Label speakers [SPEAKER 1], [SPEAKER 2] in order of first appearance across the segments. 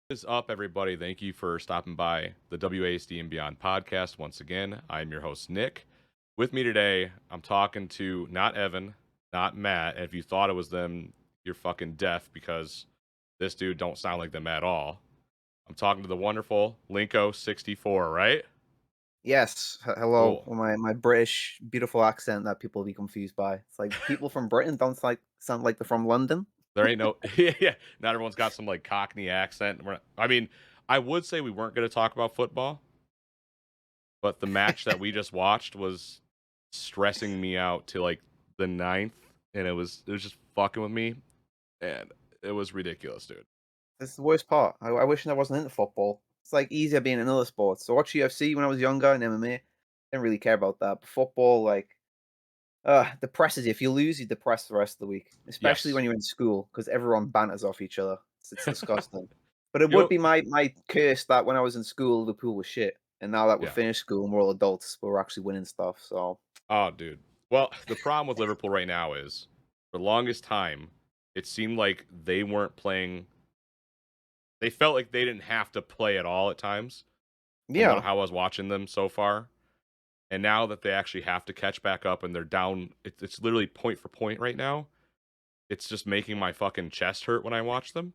[SPEAKER 1] What is up, everybody? Thank you for stopping by the WASD and Beyond podcast once again. I'm your host, Nick. With me today, I'm talking to not Evan, not Matt. And if you thought it was them, you're fucking deaf because this dude don't sound like them at all. I'm talking to the wonderful Linko64, right?
[SPEAKER 2] Yes, hello.
[SPEAKER 1] Cool.
[SPEAKER 2] Well, my British beautiful accent that people be confused by. It's like people from Britain don't sound like they're from London.
[SPEAKER 1] There ain't no, yeah. Not everyone's got some like Cockney accent. I mean, I would say we weren't going to talk about football, but the match that we just watched was stressing me out to like the ninth, and it was just fucking with me, and it was ridiculous, dude.
[SPEAKER 2] This is the worst part. I wish I wasn't into football. It's like easier being in other sports. So I watched UFC when I was younger and MMA. Didn't really care about that. But football, like, depresses you. If you lose, you depress the rest of the week. Especially
[SPEAKER 1] Yes.
[SPEAKER 2] when you're in school, because everyone banters off each other. It's disgusting. But it
[SPEAKER 1] You
[SPEAKER 2] would
[SPEAKER 1] know,
[SPEAKER 2] be my curse that when I was in school, Liverpool was shit. And now that we're
[SPEAKER 1] yeah.
[SPEAKER 2] finished school and we're all adults, we're actually winning stuff. So
[SPEAKER 1] Oh, dude. Well, the problem with Liverpool right now is, for the longest time, it seemed like they weren't playing. They felt like they didn't have to play at all at times, from what
[SPEAKER 2] yeah.
[SPEAKER 1] how I was watching them so far. And now that they actually have to catch back up and they're down, it's literally point for point right now. It's just making my fucking chest hurt when I watch them.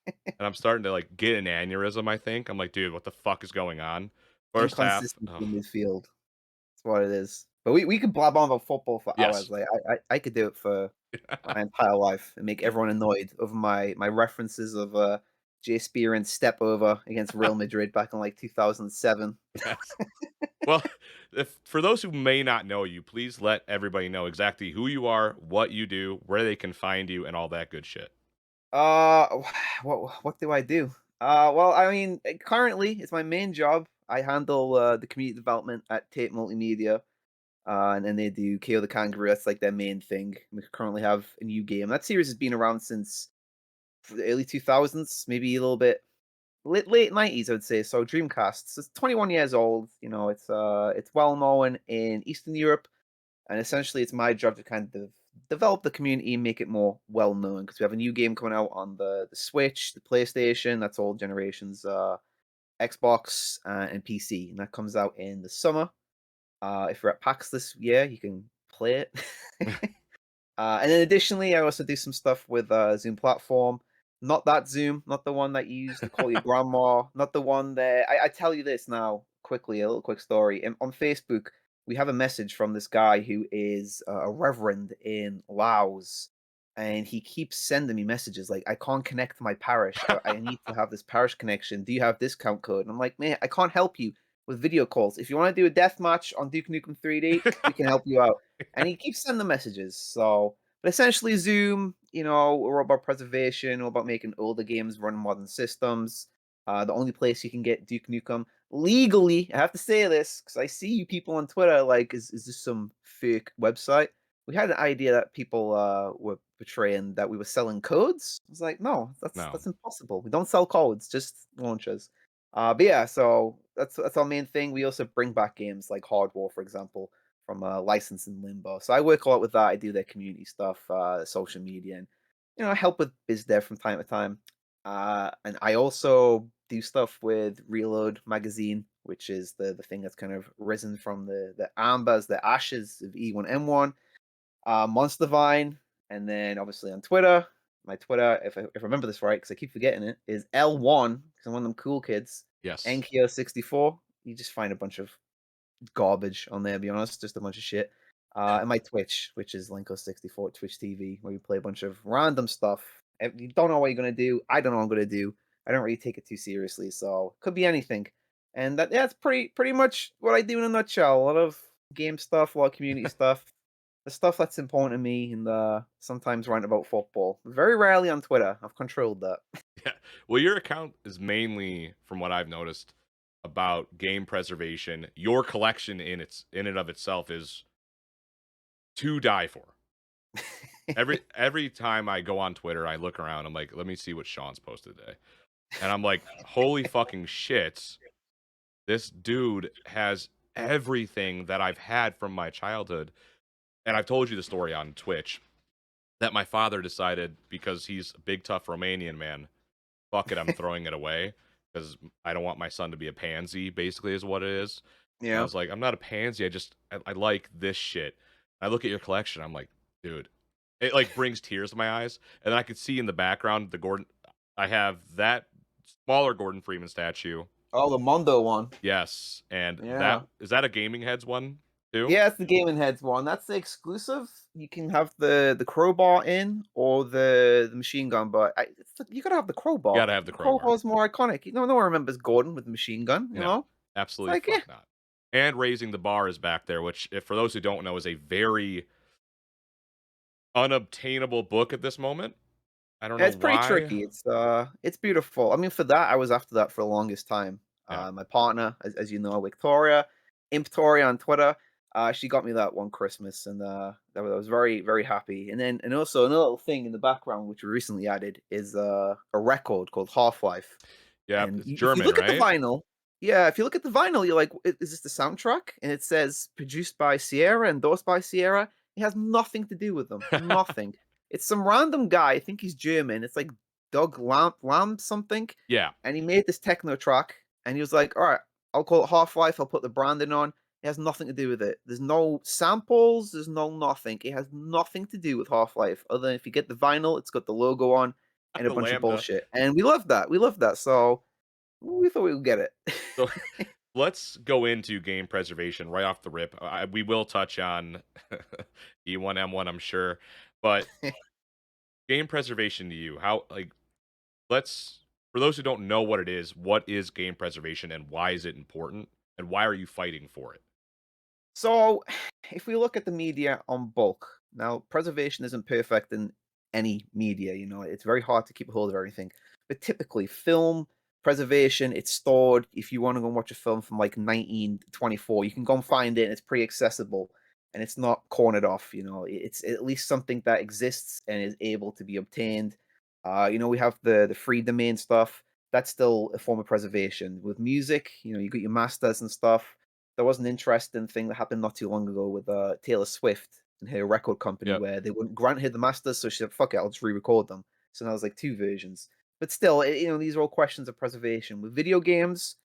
[SPEAKER 1] And I'm starting to like get an aneurysm, I think. I'm like, dude, what the fuck is going on? First half,
[SPEAKER 2] Inconsistency
[SPEAKER 1] oh,
[SPEAKER 2] in midfield. That's what it is. But we could blab on about football for
[SPEAKER 1] yes.
[SPEAKER 2] hours. Like I could do it for my entire life and make everyone annoyed over my references of Jay Spearing's step over against Real Madrid back in like 2007.
[SPEAKER 1] Yes. Well, if for those who may not know you, please let everybody know exactly who you are, what you do, where they can find you, and all that good shit.
[SPEAKER 2] Uh, what do I do? Well, I mean, currently it's my main job. I handle the community development at Tate Multimedia. And then they do KO the Kangaroo. That's like their main thing. We currently have a new game. That series has been around since the early 2000s, maybe a little bit late 90s, I would say. So Dreamcast. So it's 21 years old. You know, it's well known in Eastern Europe, and essentially it's my job to kind of develop the community and make it more well known because we have a new game coming out on the Switch, the PlayStation. That's all generations. Xbox and PC, and that comes out in the summer. If you're at PAX this year, you can play it. And then additionally, I also do some stuff with Zoom platform. Not that Zoom, not the one that you use to call your grandma, not the one that I tell you this now quickly, a little quick story. On Facebook, we have a message from this guy who is a reverend in Laos, and he keeps sending me messages like, "I can't connect to my parish. I need to have this parish connection. Do you have discount code?" And I'm like, "Man, I can't help you with video calls. If you want to do a death match on Duke Nukem 3D, we can help you out." And he keeps sending messages. So, but essentially, Zoom, you know, we're all about preservation, we're about making older games run modern systems. The only place you can get Duke Nukem legally, I have to say this because I see you people on Twitter like, is this some fake website? We had an idea that people were portraying that we were selling codes. I was like, no,
[SPEAKER 1] No.
[SPEAKER 2] that's impossible. We don't sell codes, just launchers. But yeah, so that's our main thing. We also bring back games like Hard War, for example, from licensing limbo. So I work a lot with that. I do their community stuff, social media, and I help with biz dev from time to time. And I also do stuff with Reload magazine, which is the thing that's kind of risen from the ambers, the ashes of E1M1, Monster Vine, and then obviously on Twitter. My Twitter, if I remember this right, because I keep forgetting it, is L1, because I'm one of them cool kids.
[SPEAKER 1] Yes.
[SPEAKER 2] NKO64. You just find a bunch of garbage on there, to be honest, just a bunch of shit. And my Twitch, which is Linko64 Twitch TV, where we play a bunch of random stuff. You don't know what you're gonna do. I don't know what I'm gonna do. I don't really take it too seriously, so could be anything. And that's pretty much what I do in a nutshell. A lot of game stuff, a lot of community stuff, the stuff that's important to me, and sometimes rant about football. Very rarely on Twitter. I've controlled that.
[SPEAKER 1] Yeah. Well, your account is mainly, from what I've noticed, about game preservation. Your collection in and of itself is to die for. Every time I go on Twitter, I look around. I'm like, let me see what Sean's posted today, and I'm like, holy fucking shit! This dude has everything that I've had from my childhood. And I've told you the story on Twitch that my father decided, because he's a big tough Romanian man, fuck it, I'm throwing it away because I don't want my son to be a pansy, basically, is what it is. And I
[SPEAKER 2] Yeah.
[SPEAKER 1] was like, I'm not a pansy. I like this shit. I look at your collection. I'm like, dude, it like brings tears to my eyes. And then I could see in the background the Gordon. I have that smaller Gordon Freeman statue.
[SPEAKER 2] Oh, the Mondo one.
[SPEAKER 1] Yes, and that
[SPEAKER 2] Yeah.
[SPEAKER 1] is that a Gaming Heads one too?
[SPEAKER 2] Yeah, it's the Gaming Heads one. That's the exclusive. You can have the crowbar in or the machine gun, but you gotta have the
[SPEAKER 1] You
[SPEAKER 2] crowbar.
[SPEAKER 1] gotta have the
[SPEAKER 2] The
[SPEAKER 1] crowbar.
[SPEAKER 2] crowbar's more iconic. You know, no one remembers Gordon with the machine gun. You
[SPEAKER 1] No,
[SPEAKER 2] know, it's
[SPEAKER 1] absolutely
[SPEAKER 2] like yeah,
[SPEAKER 1] fuck not. And Raising the Bar is back there, which, if for those who don't know, is a very unobtainable book at this moment. I don't know
[SPEAKER 2] it's pretty
[SPEAKER 1] why.
[SPEAKER 2] tricky. It's beautiful. I mean, for that, I was after that for the longest time.
[SPEAKER 1] Yeah.
[SPEAKER 2] My partner, as you know, Victoria, Imptoria on Twitter, she got me that one Christmas, and I was very very happy. And also another little thing in the background which we recently added is a record called Half Life.
[SPEAKER 1] Yep,
[SPEAKER 2] And
[SPEAKER 1] it's
[SPEAKER 2] if you
[SPEAKER 1] German,
[SPEAKER 2] look at the
[SPEAKER 1] right?
[SPEAKER 2] vinyl, yeah, if you look at the vinyl, you're like, Is this the soundtrack?" And it says produced by Sierra, endorsed by Sierra. It has nothing to do with them. Nothing. It's some random guy. I think he's German. It's like Doug Lamb something,
[SPEAKER 1] Yeah,
[SPEAKER 2] and he made this techno track. And he was like, "All right, I'll call it Half Life. I'll put the branding on." It has nothing to do with it. There's no samples. There's no nothing. It has nothing to do with Half Life. Other than if you get the vinyl, it's got the logo on and a
[SPEAKER 1] the
[SPEAKER 2] bunch of
[SPEAKER 1] lambda.
[SPEAKER 2] bullshit. And we love that. We love that. So we thought we would get it.
[SPEAKER 1] So let's go into game preservation right off the rip. We will touch on E1M1, I'm sure, but game preservation to you, how like let's for those who don't know what it is, what is game preservation and why is it important and why are you fighting for it?
[SPEAKER 2] So, if we look at the media on bulk, now preservation isn't perfect in any media, it's very hard to keep a hold of everything. But typically, film preservation, it's stored. If you want to go and watch a film from like 1924, you can go and find it, and it's pretty accessible and it's not cornered off. It's at least something that exists and is able to be obtained. We have the free domain stuff. That's still a form of preservation. With music, you got your masters and stuff. There was an interesting thing that happened not too long ago with Taylor Swift and her record company
[SPEAKER 1] Yep.
[SPEAKER 2] where they wouldn't grant her the masters, so she said, "Fuck it, I'll just re-record them." So now there's like two versions. But still, these are all questions of preservation. With video games,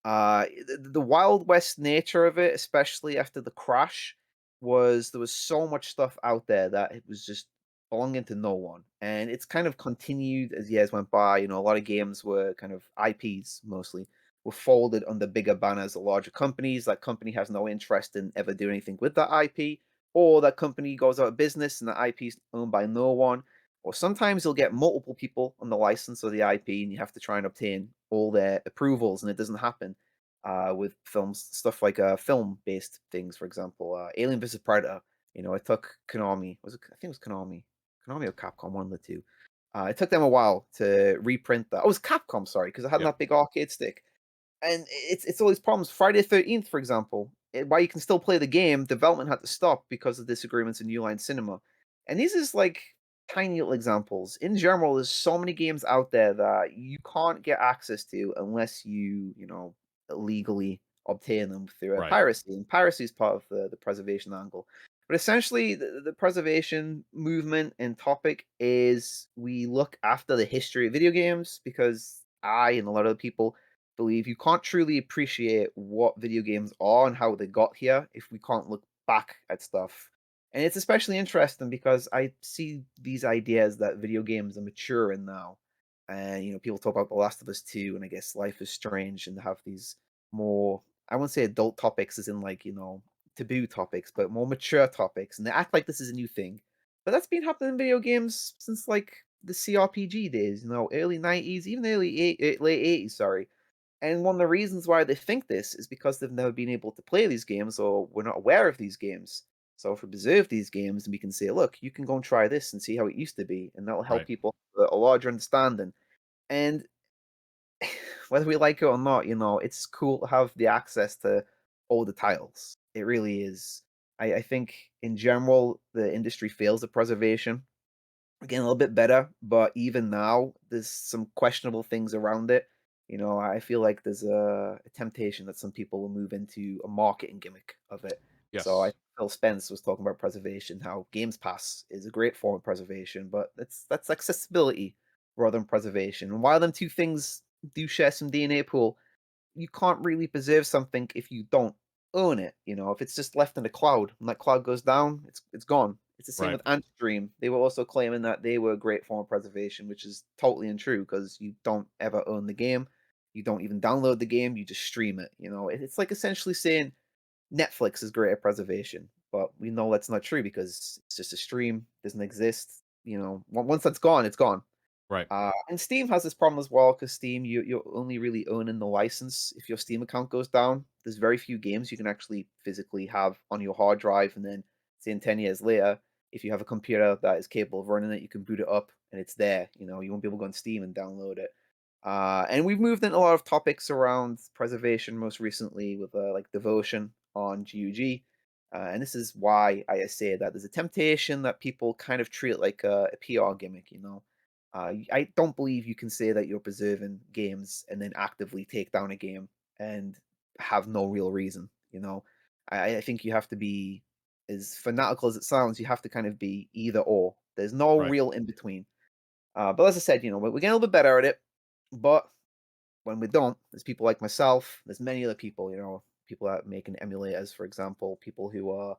[SPEAKER 2] the Wild West nature of it, especially after the crash, was there was so much stuff out there that it was just belonging to no one, and it's kind of continued as years went by. A lot of games were kind of IPs mostly were folded under bigger banners of larger companies. That company has no interest in ever doing anything with that IP, or that company goes out of business and the IP is owned by no one. Or sometimes you'll get multiple people on the license of the IP, and you have to try and obtain all their approvals, and it doesn't happen with films, stuff like film-based things. For example, Alien vs Predator. It took Konami. I think it was Konami or Capcom, one of the two. It took them a while to reprint that. Oh, it was Capcom, sorry, because I had
[SPEAKER 1] Yep.
[SPEAKER 2] that big arcade stick. And it's all these problems. Friday the 13th, for example, while you can still play the game, development had to stop because of disagreements in New Line Cinema. And these is like tiny little examples. In general, there's so many games out there that you can't get access to unless you illegally obtain them through a
[SPEAKER 1] Right.
[SPEAKER 2] piracy. And piracy is part of the preservation angle. But essentially, the preservation movement and topic is we look after the history of video games because I and a lot of people believe you can't truly appreciate what video games are and how they got here if we can't look back at stuff. And it's especially interesting because I see these ideas that video games are maturing now. And people talk about The Last of Us 2 and I guess Life is Strange and have these more I won't say adult topics as in like, taboo topics, but more mature topics. And they act like this is a new thing. But that's been happening in video games since like the CRPG days, early 90s, even late 80s, sorry. And one of the reasons why they think this is because they've never been able to play these games or we're not aware of these games. So if we preserve these games and we can say, look, you can go and try this and see how it used to be, and that'll help
[SPEAKER 1] Right.
[SPEAKER 2] people have a larger understanding. And whether we like it or not, it's cool to have the access to all the titles. It really is. I think in general the industry fails at preservation getting a little bit better, but even now, there's some questionable things around it. I feel like there's a temptation that some people will move into a marketing gimmick of it. So I
[SPEAKER 1] Yes.
[SPEAKER 2] Phil Spence was talking about preservation, how Games Pass is a great form of preservation, but that's accessibility. rather than preservation. And while them two things do share some DNA pool, you can't really preserve something if you don't own it. You know, if it's just left in the cloud, when that cloud goes down, it's gone. It's the same
[SPEAKER 1] Right.
[SPEAKER 2] with Antstream. They were also claiming that they were a great form of preservation, which is totally untrue because you don't ever own the game. You don't even download the game. You just stream it. You know, it's like essentially saying Netflix is great at preservation, but we know that's not true because it's just a stream, doesn't exist. You know, once that's gone, it's gone.
[SPEAKER 1] Right.
[SPEAKER 2] And Steam has this problem as well because Steam, you're only really owning the license. If your Steam account goes down, there's very few games you can actually physically have on your hard drive. And then, say, in 10 years later, if you have a computer that is capable of running it, you can boot it up and it's there. You know, you won't be able to go on Steam and download it. And we've moved into a lot of topics around preservation, most recently with like devotion on GUG. And this is why I say that there's a temptation that people kind of treat like a PR gimmick, you know. I don't believe you can say that you're preserving games and then actively take down a game and have no real reason, you know. I think you have to be, as fanatical as it sounds, you have to kind of be either or. There's no
[SPEAKER 1] Right.
[SPEAKER 2] real in between. But as I said, you know, we're getting a little bit better at it. But when we don't, there's people like myself, there's many other people, you know, people that making emulators, for example, people who are,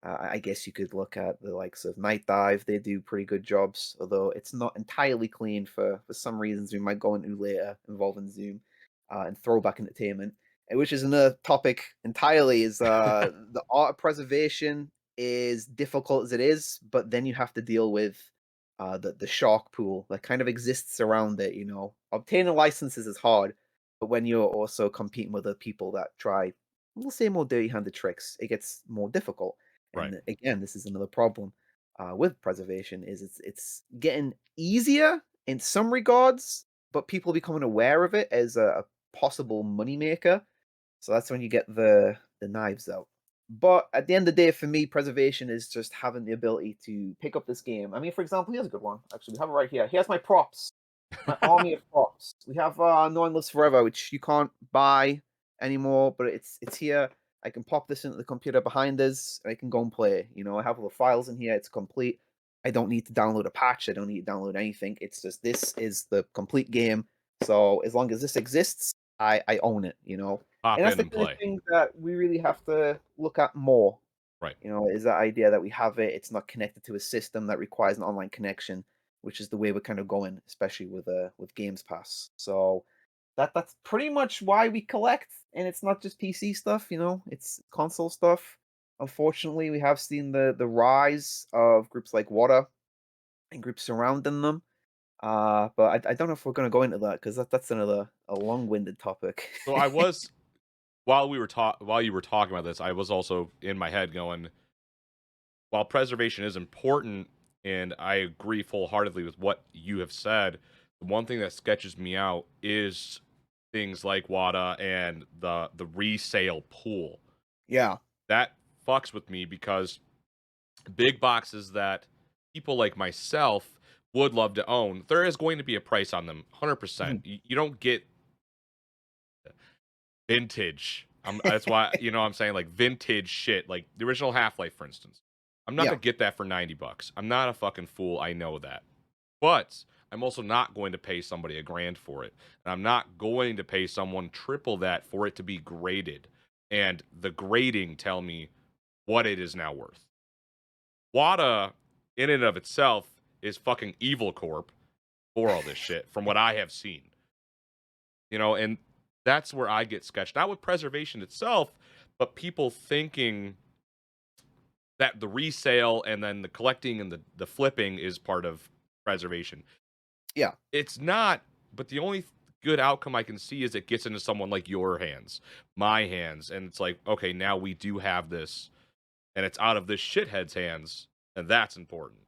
[SPEAKER 2] I guess you could look at the likes of Night Dive. They do pretty good jobs, although it's not entirely clean for some reasons we might go into later involving Zoom and throwback entertainment, which is another topic entirely. Is the art of preservation is difficult as it is, but then you have to deal with the shark pool that kind of exists around it. You know, obtaining licenses is hard, but when you're also competing with other people that try, we'll say, more dirty-handed tricks, it gets more difficult.
[SPEAKER 1] Right.
[SPEAKER 2] And again, this is another problem with preservation: is it's getting easier in some regards, but people becoming aware of it as a possible moneymaker. So that's when you get the knives out. But at the end of the day, for me, preservation is just having the ability to pick up this game. I mean, for example, here's a good one. Actually, we have it right here. Here's my props, my army of props. We have No One Lives Forever, which you can't buy anymore, but it's here. I can pop this into the computer behind us, and I can go and play. You know, I have all the files in here. It's complete. I don't need to download a patch. I don't need to download anything. It's just this is the complete game. So as long as this exists, I own it. You know,
[SPEAKER 1] Hop
[SPEAKER 2] and that's
[SPEAKER 1] in
[SPEAKER 2] the
[SPEAKER 1] and
[SPEAKER 2] kind of
[SPEAKER 1] play.
[SPEAKER 2] thing that we really have to look at more.
[SPEAKER 1] Right.
[SPEAKER 2] You know, is that idea that we have it, it's not connected to a system that requires an online connection, which is the way we're kind of going, especially with Games Pass. So that's pretty much why we collect, and it's not just PC stuff, you know, it's console stuff. Unfortunately, we have seen the rise of groups like Water and groups surrounding them. But I don't know if we're gonna go into that because that's another a long-winded topic.
[SPEAKER 1] So I was while you were talking about this, I was also in my head going, while preservation is important, and I agree full-heartedly with what you have said, the one thing that sketches me out is things like WADA and the resale pool.
[SPEAKER 2] Yeah.
[SPEAKER 1] That fucks with me because big boxes that people like myself would love to own, there is going to be a price on them, 100%.
[SPEAKER 2] Mhm.
[SPEAKER 1] You don't get vintage. That's why, I'm saying, like, vintage shit, like the original Half-Life, for instance. I'm not
[SPEAKER 2] Yeah.
[SPEAKER 1] gonna get that for 90 bucks. I'm not a fucking fool, I know that. But I'm also not going to pay somebody a grand for it. And I'm not going to pay someone triple that for it to be graded. And the grading tell me what it is now worth. WADA, in and of itself, is fucking evil corp for all this shit, from what I have seen. And that's where I get sketched. Not with preservation itself, but people thinking that the resale and then the collecting and the flipping is part of preservation.
[SPEAKER 2] Yeah.
[SPEAKER 1] It's not, but the only good outcome I can see is it gets into someone like your hands, my hands, and it's like, okay, now we do have this, and it's out of this shithead's hands, and that's important.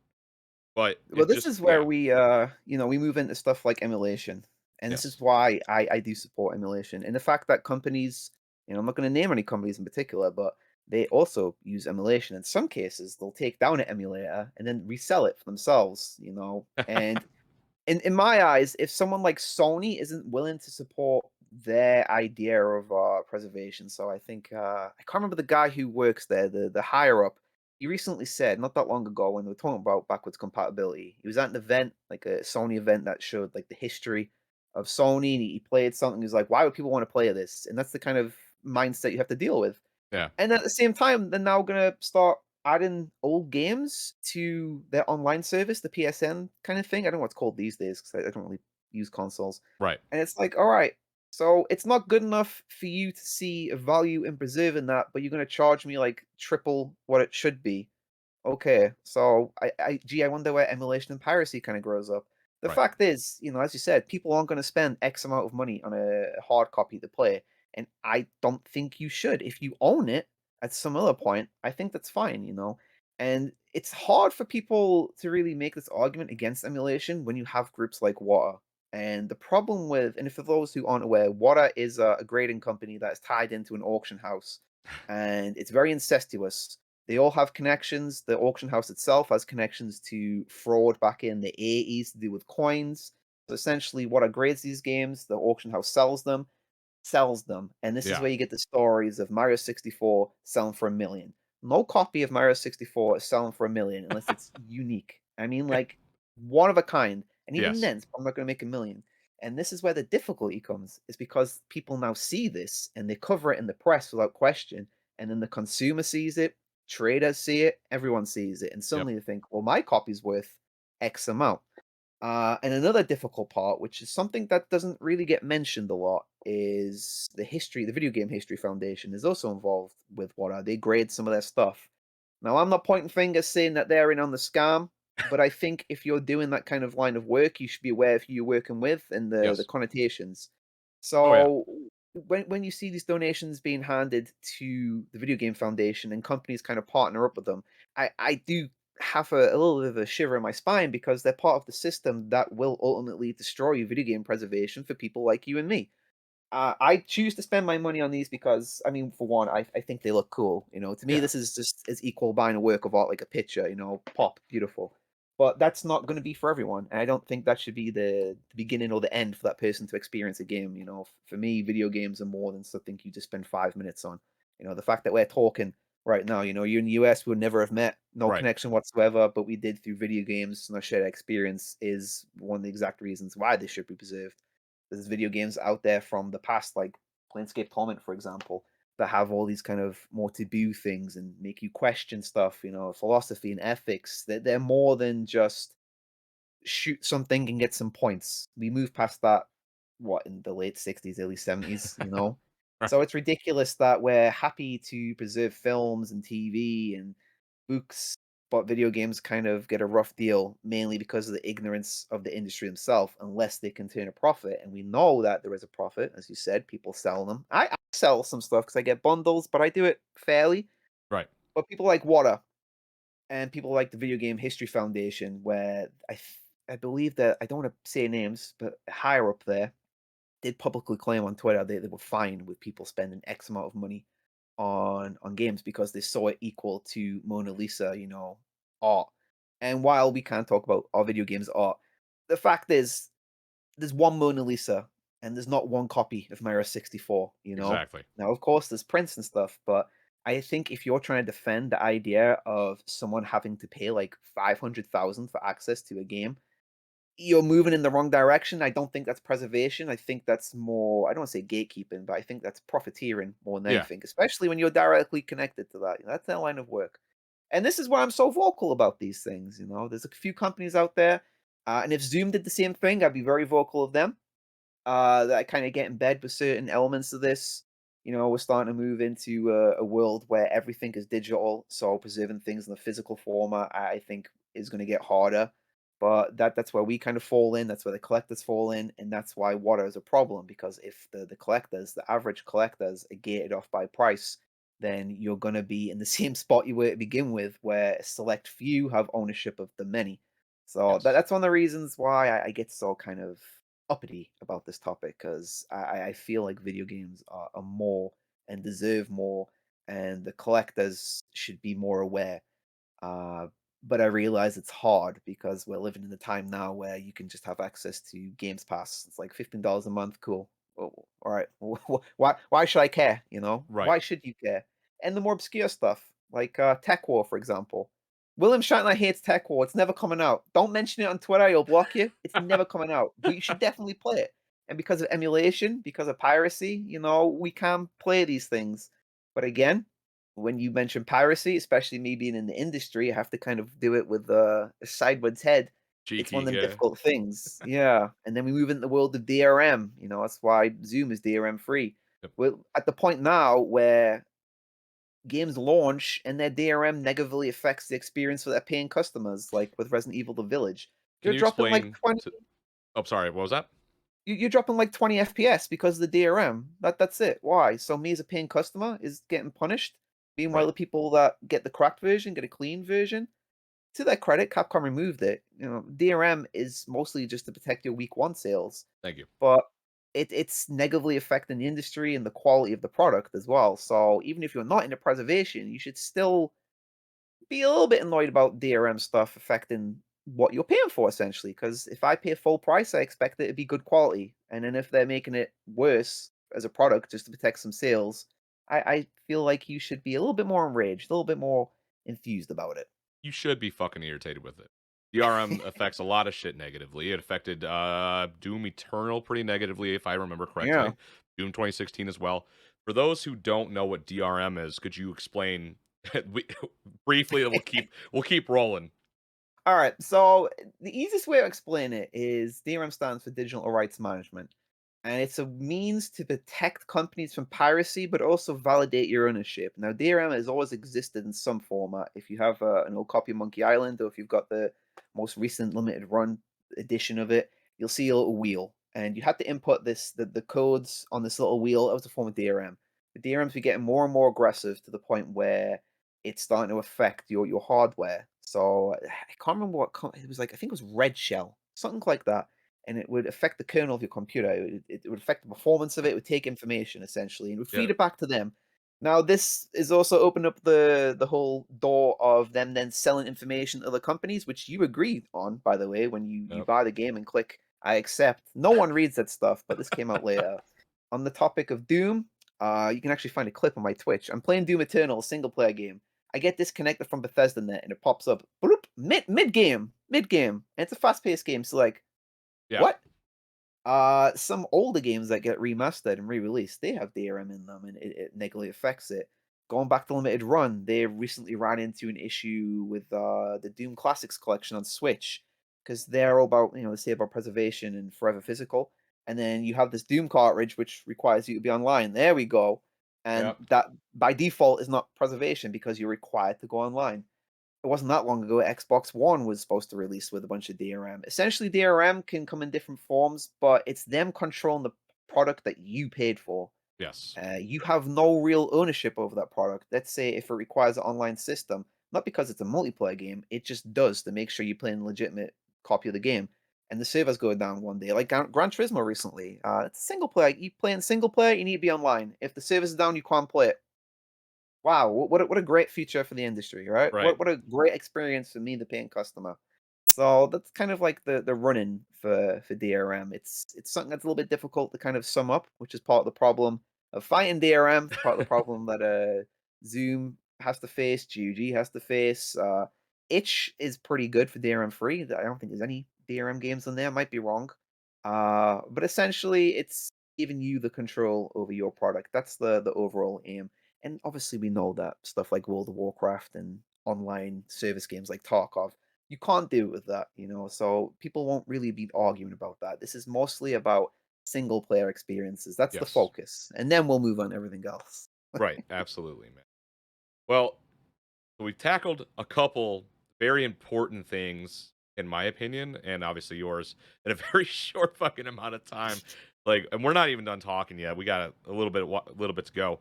[SPEAKER 1] But
[SPEAKER 2] Well,
[SPEAKER 1] it
[SPEAKER 2] this
[SPEAKER 1] just,
[SPEAKER 2] is where
[SPEAKER 1] yeah,
[SPEAKER 2] we, we move into stuff like emulation, and this is
[SPEAKER 1] yes,
[SPEAKER 2] why I do support emulation, and the fact that companies, I'm not going to name any companies in particular, but they also use emulation. In some cases, they'll take down an emulator and then resell it for themselves, and in my eyes, if someone like Sony isn't willing to support their idea of preservation, so I think I can't remember the guy who works there, the higher up. he recently said not that long ago when we were talking about backwards compatibility. He was at an event, like a Sony event that showed like the history of Sony, and he played something. He's like, "Why would people want to play this?" And that's the kind of mindset you have to deal with.
[SPEAKER 1] Yeah.
[SPEAKER 2] And at the same time, they're now gonna start adding old games to their online service, the PSN kind of thing. I don't know what it's called these days because I don't really use consoles.
[SPEAKER 1] Right.
[SPEAKER 2] And it's like, all right, so it's not good enough for you to see a value in preserving that, but you're gonna charge me like triple what it should be. Okay, so gee, I wonder where emulation and piracy kind of grows up. The
[SPEAKER 1] Right.
[SPEAKER 2] fact is, as you said, people aren't going to spend X amount of money on a hard copy to play, and I don't think you should. If you own it at some other point, I think that's fine. And it's hard for people to really make this argument against emulation when you have groups like Water. And the problem with, and for those who aren't aware, Water is a grading company that is tied into an auction house, and it's very incestuous. They all have connections. The auction house itself has connections to fraud back in the 80s to do with coins. So essentially, what grades these games, the auction house sells them. And this is
[SPEAKER 1] Yeah.
[SPEAKER 2] where you get the stories of Mario 64 selling for 1,000,000. No copy of Mario 64 is selling for 1,000,000 unless it's unique. I mean, like one of a kind. And even
[SPEAKER 1] Yes.
[SPEAKER 2] then, I'm not going to make 1,000,000. And this is where the difficulty comes, is because people now see this and they cover it in the press without question. And then the consumer sees it, traders see it, everyone sees it. And
[SPEAKER 1] Yep.
[SPEAKER 2] suddenly they think, well, my copy's worth X amount. And another difficult part, which is something that doesn't really get mentioned a lot, is the history. The Video Game History Foundation is also involved with what they grade some of their stuff. Now, I'm not pointing fingers saying that they're in on the scam, but I think if you're doing that kind of line of work, you should be aware of who you're working with and the
[SPEAKER 1] Yes.
[SPEAKER 2] connotations.
[SPEAKER 1] Oh yeah.
[SPEAKER 2] So when you see these donations being handed to the Video Game Foundation and companies kind of partner up with them, I do have a little bit of a shiver in my spine because they're part of the system that will ultimately destroy video game preservation for people like you and me. I choose to spend my money on these because, I mean, for one, I think they look cool. To me,
[SPEAKER 1] Yeah.
[SPEAKER 2] this is just as equal buying a work of art like a picture. Pop, beautiful. But that's not going to be for everyone, and I don't think that should be the beginning or the end for that person to experience a game. For me, video games are more than something you just spend 5 minutes on. The fact that we're talking right now, you're in the US, we would never have met, no
[SPEAKER 1] Right.
[SPEAKER 2] connection whatsoever, but we did through video games, and our shared experience is one of the exact reasons why they should be preserved. There's video games out there from the past, like Planescape Torment, for example, that have all these kind of more taboo things and make you question stuff, philosophy and ethics. They're more than just shoot something and get some points. We moved past that, what, in the late 60s, early 70s. So
[SPEAKER 1] Right.
[SPEAKER 2] it's ridiculous that we're happy to preserve films and TV and books, but video games kind of get a rough deal, mainly because of the ignorance of the industry themselves, unless they can turn a profit. And we know that there is a profit, as you said, people sell them. I sell some stuff because I get bundles, but I do it fairly.
[SPEAKER 1] Right.
[SPEAKER 2] But people like Water and people like the Video Game History Foundation, where I believe that, I don't want to say names, but higher up there did publicly claim on Twitter they were fine with people spending X amount of money on games because they saw it equal to Mona Lisa, art. And while we can't talk about our video games art, the fact is there's one Mona Lisa and there's not one copy of Mario 64.
[SPEAKER 1] Exactly.
[SPEAKER 2] Now, of course, there's prints and stuff, but I think if you're trying to defend the idea of someone having to pay like 500,000 for access to a game, you're moving in the wrong direction. I don't think that's preservation. I think that's more, I don't want to say gatekeeping, but I think that's profiteering more than
[SPEAKER 1] Yeah.
[SPEAKER 2] anything, especially when you're directly connected to that. That's their line of work. And this is why I'm so vocal about these things. There's a few companies out there, and if Zoom did the same thing, I'd be very vocal of them. That I kind of get in bed with certain elements of this. We're starting to move into a world where everything is digital, so preserving things in the physical format, I think, is going to get harder. But that's where we kind of fall in. That's where the collectors fall in, and that's why water is a problem. Because if the collectors, the average collectors, are gated off by price, then you're going to be in the same spot you were to begin with, where a select few have ownership of the many. So
[SPEAKER 1] Yes.
[SPEAKER 2] that's one of the reasons why I get so kind of uppity about this topic, because I feel like video games are more and deserve more, and the collectors should be more aware. Uh, but I realize it's hard because we're living in a time now where you can just have access to Games Pass. It's like $15 a month. Cool. Oh, all right. Why should I care?
[SPEAKER 1] Right.
[SPEAKER 2] Why should you care? And the more obscure stuff. like Tech War, for example. William Shatner hates Tech War. It's never coming out. Don't mention it on Twitter; he'll block you. It's never coming out, but you should definitely play it. And because of emulation, because of piracy, we can't play these things. But again, when you mention piracy, especially me being in the industry, I have to kind of do it with a sideways head. It's one
[SPEAKER 1] Cheeky,
[SPEAKER 2] of them
[SPEAKER 1] yeah.
[SPEAKER 2] difficult things. Yeah. And then we move into the world of DRM. That's why Zoom is DRM free.
[SPEAKER 1] Yep.
[SPEAKER 2] We're at the point now where games launch and their DRM negatively affects the experience for their paying customers, like with Resident Evil: The Village.
[SPEAKER 1] Can
[SPEAKER 2] You're
[SPEAKER 1] you
[SPEAKER 2] dropping like
[SPEAKER 1] explain
[SPEAKER 2] 20
[SPEAKER 1] to Oh, sorry, what was that?
[SPEAKER 2] you're dropping like 20 FPS because of the DRM. That's it. Why? So me as a paying customer is getting punished. Meanwhile,
[SPEAKER 1] Right.
[SPEAKER 2] the people that get the cracked version get a clean version. To their credit, Capcom removed it. DRM is mostly just to protect your week one sales,
[SPEAKER 1] Thank you.
[SPEAKER 2] but it's negatively affecting the industry and the quality of the product as well. So even if you're not into preservation, you should still be a little bit annoyed about DRM stuff affecting what you're paying for essentially. Because if I pay full price, I expect it to be good quality. And then if they're making it worse as a product just to protect some sales, I feel like you should be a little bit more enraged, a little bit more enthused about it.
[SPEAKER 1] You should be fucking irritated with it. DRM affects a lot of shit negatively. It affected Doom Eternal pretty negatively, if I remember
[SPEAKER 2] Yeah.
[SPEAKER 1] correctly. Doom 2016 as well. For those who don't know what DRM is, could you explain we, briefly? We'll keep rolling.
[SPEAKER 2] All right. So the easiest way to explain it is DRM stands for Digital Rights Management. And it's a means to protect companies from piracy, but also validate your ownership. Now, DRM has always existed in some format. If you have an old copy of Monkey Island, or if you've got the most recent limited run edition of it, you'll see a little wheel, and you have to input the codes on this little wheel. That was a form of DRM. The DRMs be getting more and more aggressive to the point where it's starting to affect your hardware. So I can't remember it was like. I think it was Red Shell, something like that, and it would affect the kernel of your computer. It would affect the performance of it. It would take information essentially and would
[SPEAKER 1] Yeah.
[SPEAKER 2] feed it back to them. Now, this is also opened up the whole door of them then selling information to other companies, which you agreed on, by the way, when you
[SPEAKER 1] Yep.
[SPEAKER 2] buy the game and click I accept. No one reads that stuff, but this came out later. On the topic of Doom, you can actually find a clip on my Twitch. I'm playing Doom Eternal, a single player game. I get disconnected from Bethesda Net and it pops up bloop, mid game. And it's a fast paced game. So like,
[SPEAKER 1] Yeah.
[SPEAKER 2] what? Some older games that get remastered and re-released, they have DRM in them, and it negatively affects it. Going back to limited run, they recently ran into an issue with the Doom Classics collection on Switch because they're all about they say about preservation and forever physical, and then you have this Doom cartridge which requires you to be online. There we go, and
[SPEAKER 1] Yep.
[SPEAKER 2] that by default is not preservation because you're required to go online. It wasn't that long ago Xbox One was supposed to release with a bunch of DRM. Essentially, DRM can come in different forms, but it's them controlling the product that you paid for.
[SPEAKER 1] Yes.
[SPEAKER 2] You have no real ownership over that product. Let's say if it requires an online system, not because it's a multiplayer game, it just does to make sure you're playing a legitimate copy of the game. And the servers go down one day, like Gran Turismo recently. It's a single player. You playing single player, you need to be online. If the servers are down, you can't play it. Wow, what a great feature for the industry, right?
[SPEAKER 1] Right.
[SPEAKER 2] What a great experience for me, the paying customer. So that's kind of like the running for DRM. It's something that's a little bit difficult to kind of sum up, which is part of the problem of fighting DRM. It's part of the problem that Zoom has to face, GOG has to face. Itch is pretty good for DRM free. I don't think there's any DRM games on there. I might be wrong. But essentially, it's giving you the control over your product. That's the overall aim. And obviously, we know that stuff like World of Warcraft and online service games like Tarkov, you can't do it with that. So people won't really be arguing about that. This is mostly about single player experiences. That's the
[SPEAKER 1] Yes.
[SPEAKER 2] focus. And then we'll move on to everything else.
[SPEAKER 1] Right. Absolutely, man. Well, we've tackled a couple very important things, in my opinion, and obviously yours, in a very short fucking amount of time. Like, and we're not even done talking yet. We got a little bit to go.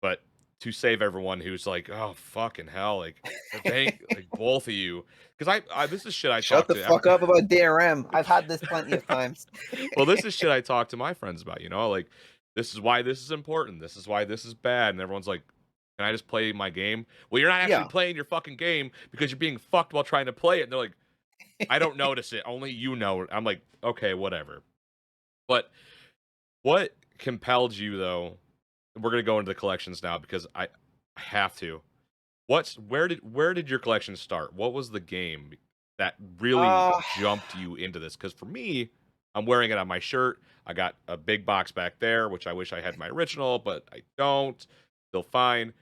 [SPEAKER 1] But to save everyone who's like, oh fucking hell, like thank like both of you, because I this is shit I
[SPEAKER 2] Shut
[SPEAKER 1] talk
[SPEAKER 2] the
[SPEAKER 1] to.
[SPEAKER 2] fuck up about DRM. I've had this plenty of times.
[SPEAKER 1] Well, this is shit I talk to my friends about. Like this is why this is important. This is why this is bad. And everyone's like, can I just play my game? Well, you're not actually
[SPEAKER 2] Yeah.
[SPEAKER 1] playing your fucking game because you're being fucked while trying to play it. And they're like, I don't notice it. Only you know it. I'm like, okay, whatever. But what compelled you though? We're gonna go into the collections now because I have to. where did your collection start? What was the game that really
[SPEAKER 2] Uh,
[SPEAKER 1] jumped you into this? Because for me, I'm wearing it on my shirt. I got a big box back there, which I wish I had my original, but I don't. Still fine.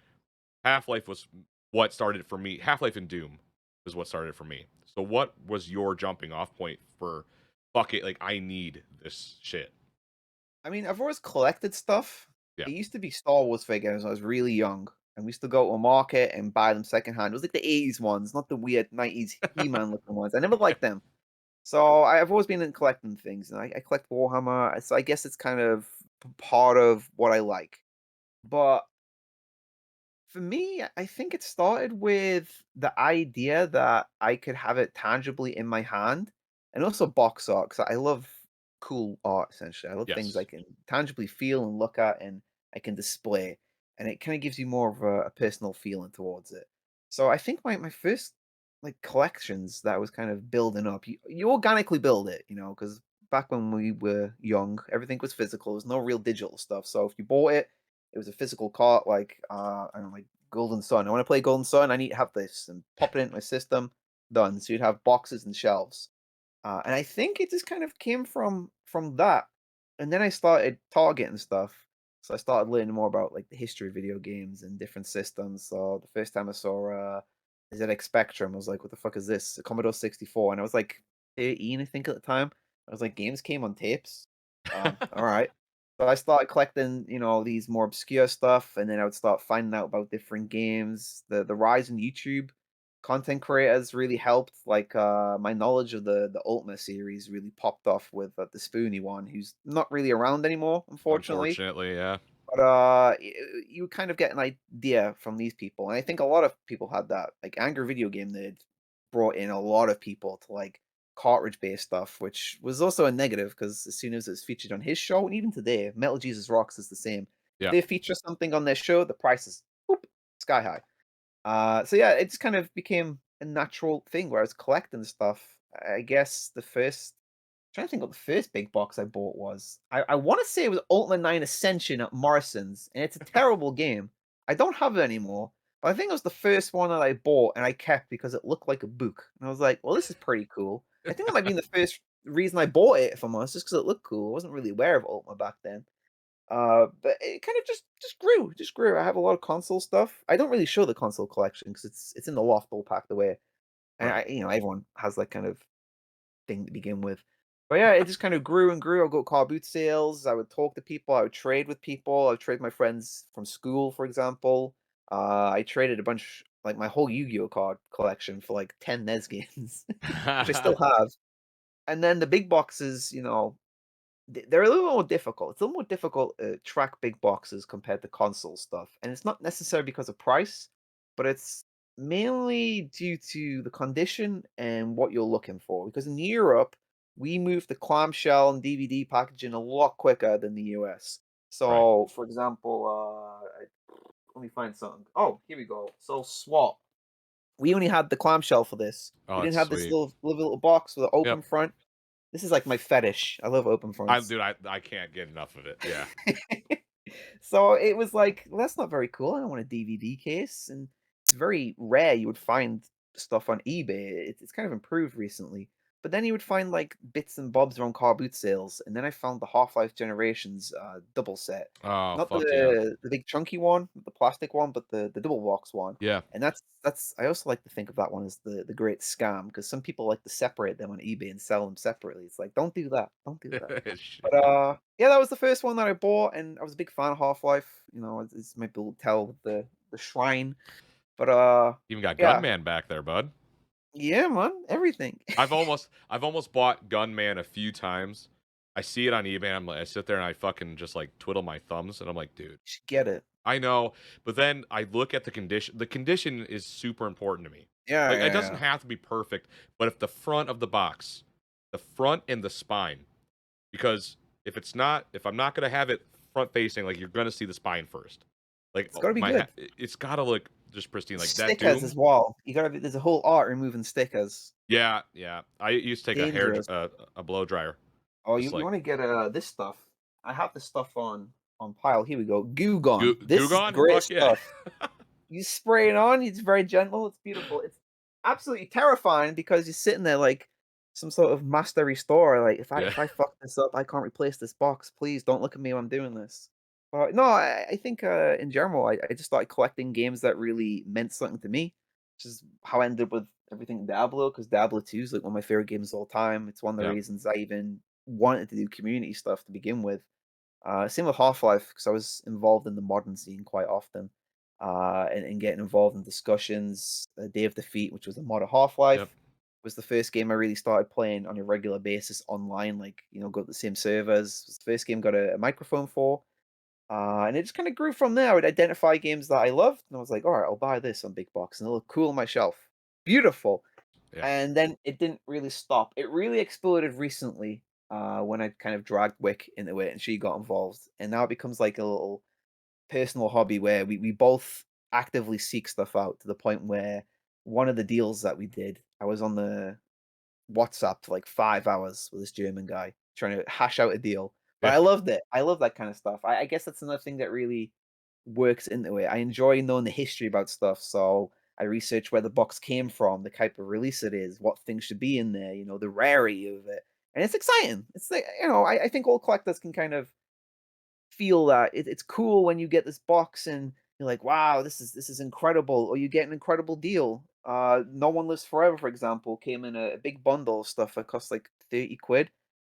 [SPEAKER 1] Half-Life was what started it for me. Half-Life and Doom was what started it for me. So what was your jumping off point for, "Fuck it, like, I need this shit"?
[SPEAKER 2] I mean, I've always collected stuff.
[SPEAKER 1] Yeah.
[SPEAKER 2] It used to be Star Wars figures when I was really young, and we used to go to a market and buy them secondhand. It was like the 80s ones, not the weird 90s He-Man looking ones. I never liked them. So I've always been in collecting things, and I collect Warhammer. So I guess it's kind of part of what I like. But for me, I think it started with the idea that I could have it tangibly in my hand, and also box art, 'cause I love cool art, essentially. I love things I
[SPEAKER 1] Yes.
[SPEAKER 2] can tangibly feel and look at and I can display, and it kinda gives you more of a personal feeling towards it. So I think my first, like, collections that I was kind of building up, you organically build it, because back when we were young, everything was physical, there was no real digital stuff, so if you bought it, it was a physical cart, like, I don't know, like Golden Sun. I want to play Golden Sun. I need to have this and pop it into my system. Done. So you'd have boxes and shelves. And I think it just kind of came from that. And then I started targeting stuff. So I started learning more about like the history of video games and different systems. So the first time I saw ZX Spectrum, I was like, what the fuck is this? A Commodore 64. And I was like 13, I think, at the time. I was like, games came on tapes. All right. So I started collecting, these more obscure stuff, and then I would start finding out about different games. The rise in YouTube content creators really helped. Like my knowledge of the Ultima series really popped off with the Spoony one, who's not really around anymore, unfortunately.
[SPEAKER 1] Unfortunately, yeah.
[SPEAKER 2] But you kind of get an idea from these people, and I think a lot of people had that. Like Angry Video Game, they brought in a lot of people to like cartridge-based stuff, which was also a negative because as soon as it's featured on his show, and even today, Metal Jesus Rocks is the same. If
[SPEAKER 1] Yeah.
[SPEAKER 2] they feature something on their show, the price is whoop, sky high. So yeah, it just kind of became a natural thing where I was collecting stuff. I guess the first trying to think what the first big box I bought was. I want to say it was Ultimate 9 Ascension at Morrison's, and it's a terrible game. I don't have it anymore, but I think it was the first one that I bought and I kept because it looked like a book. And I was like, well, this is pretty cool. I think that might be the first reason I bought it, if I'm honest, just because it looked cool. I wasn't really aware of Ultima back then. But it kind of just grew. I have a lot of console stuff. I don't really show the console collection because it's in the loft all packed away. And
[SPEAKER 1] Right.
[SPEAKER 2] everyone has that kind of thing to begin with. But yeah, it just kind of grew and grew. I'd go to car boot sales. I would talk to people. I would trade with people. I would trade my friends from school, for example. I traded a bunch, like my whole Yu-Gi-Oh card collection for like 10 NES games, which I still have. And then the big boxes, they're a little more difficult. It's a little more difficult to track big boxes compared to console stuff, and it's not necessarily because of price, but it's mainly due to the condition and what you're looking for. Because in Europe, we move the clamshell and DVD packaging a lot quicker than the US.
[SPEAKER 1] Right.
[SPEAKER 2] So, for example, let me find something. Oh, here we go. So, SWAT. We only had the clamshell for this.
[SPEAKER 1] Oh,
[SPEAKER 2] We didn't
[SPEAKER 1] that's
[SPEAKER 2] have this
[SPEAKER 1] sweet.
[SPEAKER 2] little box with an open
[SPEAKER 1] Yep.
[SPEAKER 2] front. This is like my fetish. I love open
[SPEAKER 1] I
[SPEAKER 2] fronts.
[SPEAKER 1] dude, I can't get enough of it. Yeah.
[SPEAKER 2] So it was like, well, that's not very cool. I don't want a DVD case. And it's very rare you would find stuff on eBay. It's kind of improved recently. But then you would find like bits and bobs around car boot sales. And then I found the Half-Life Generations double set.
[SPEAKER 1] Oh,
[SPEAKER 2] Not
[SPEAKER 1] fuck yeah.
[SPEAKER 2] the big chunky one, the plastic one, but the double box one.
[SPEAKER 1] Yeah.
[SPEAKER 2] And that's I also like to think of that one as the great scam because some people like to separate them on eBay and sell them separately. It's like, don't do that. Don't do that. But,
[SPEAKER 1] Shit.
[SPEAKER 2] yeah, that was the first one that I bought, and I was a big fan of Half-Life, as might be able to tell with the shrine, but,
[SPEAKER 1] Even got
[SPEAKER 2] yeah.
[SPEAKER 1] Gunman back there, bud.
[SPEAKER 2] Yeah, man, everything.
[SPEAKER 1] I've almost bought Gunman a few times. I see it on eBay, and I sit there and I fucking just, like, twiddle my thumbs, and I'm like, "Dude,
[SPEAKER 2] Should get it.
[SPEAKER 1] I know," but then I look at the condition. The condition is super important to me.
[SPEAKER 2] Yeah,
[SPEAKER 1] Like, it
[SPEAKER 2] yeah,
[SPEAKER 1] doesn't
[SPEAKER 2] yeah.
[SPEAKER 1] have to be perfect, but if the front of the box, the front and the spine, because if I'm not gonna have it front facing, like, you're gonna see the spine first. Like,
[SPEAKER 2] It's gotta be
[SPEAKER 1] my
[SPEAKER 2] good.
[SPEAKER 1] it's gotta look just pristine, like, that
[SPEAKER 2] Stickers
[SPEAKER 1] Doom.
[SPEAKER 2] as well. There's a whole art removing stickers.
[SPEAKER 1] Yeah, yeah. I used to take
[SPEAKER 2] Dangerous.
[SPEAKER 1] a blow dryer,
[SPEAKER 2] Oh,
[SPEAKER 1] just
[SPEAKER 2] you
[SPEAKER 1] like
[SPEAKER 2] wanna get, this stuff. I have this stuff on pile. Here we go. Goo Gone. This is the
[SPEAKER 1] Goo
[SPEAKER 2] great
[SPEAKER 1] Fuck yeah.
[SPEAKER 2] stuff. You spray it on, it's very gentle, it's beautiful. It's absolutely terrifying because you're sitting there like some sort of master restorer, like,
[SPEAKER 1] Yeah.
[SPEAKER 2] if I fuck this up, I can't replace this box. Please don't look at me when I'm doing this." But no, I think, in general, I just started collecting games that really meant something to me, which is how I ended up with everything Diablo, because Diablo 2 is, like, one of my favorite games of all time. It's one of the
[SPEAKER 1] Yeah.
[SPEAKER 2] reasons I even wanted to do community stuff to begin with. Same with Half-Life, because I was involved in the modern scene quite often, and getting involved in discussions. Day of Defeat, which was a mod of
[SPEAKER 1] Yep.
[SPEAKER 2] Half-Life, was the first game I really started playing on a regular basis online, like, go to the same servers. It was the first game I got a microphone for, and it just kind of grew from there. I would identify games that I loved, and I was like, all right, I'll buy this on big box, and it'll look cool on my shelf. Beautiful.
[SPEAKER 1] Yeah.
[SPEAKER 2] And then it didn't really stop. It really exploded recently, when I kind of dragged Wick into it and she got involved. And now it becomes like a little personal hobby where we both actively seek stuff out to the point where one of the deals that we did, I was on the WhatsApp for like 5 hours with this German guy trying to hash out a deal. But
[SPEAKER 1] Yeah.
[SPEAKER 2] I loved it. I love that kind of stuff. I guess that's another thing that really works into it. I enjoy knowing the history about stuff, so I research where the box came from, the type of release it is, what things should be in there, the rarity of it, and it's exciting. It's like I think all collectors can kind of feel that it's cool when you get this box and you're like, wow, this is incredible, or you get an incredible deal. No One Lives Forever, for example, came in a big bundle of stuff that cost like 30 quid.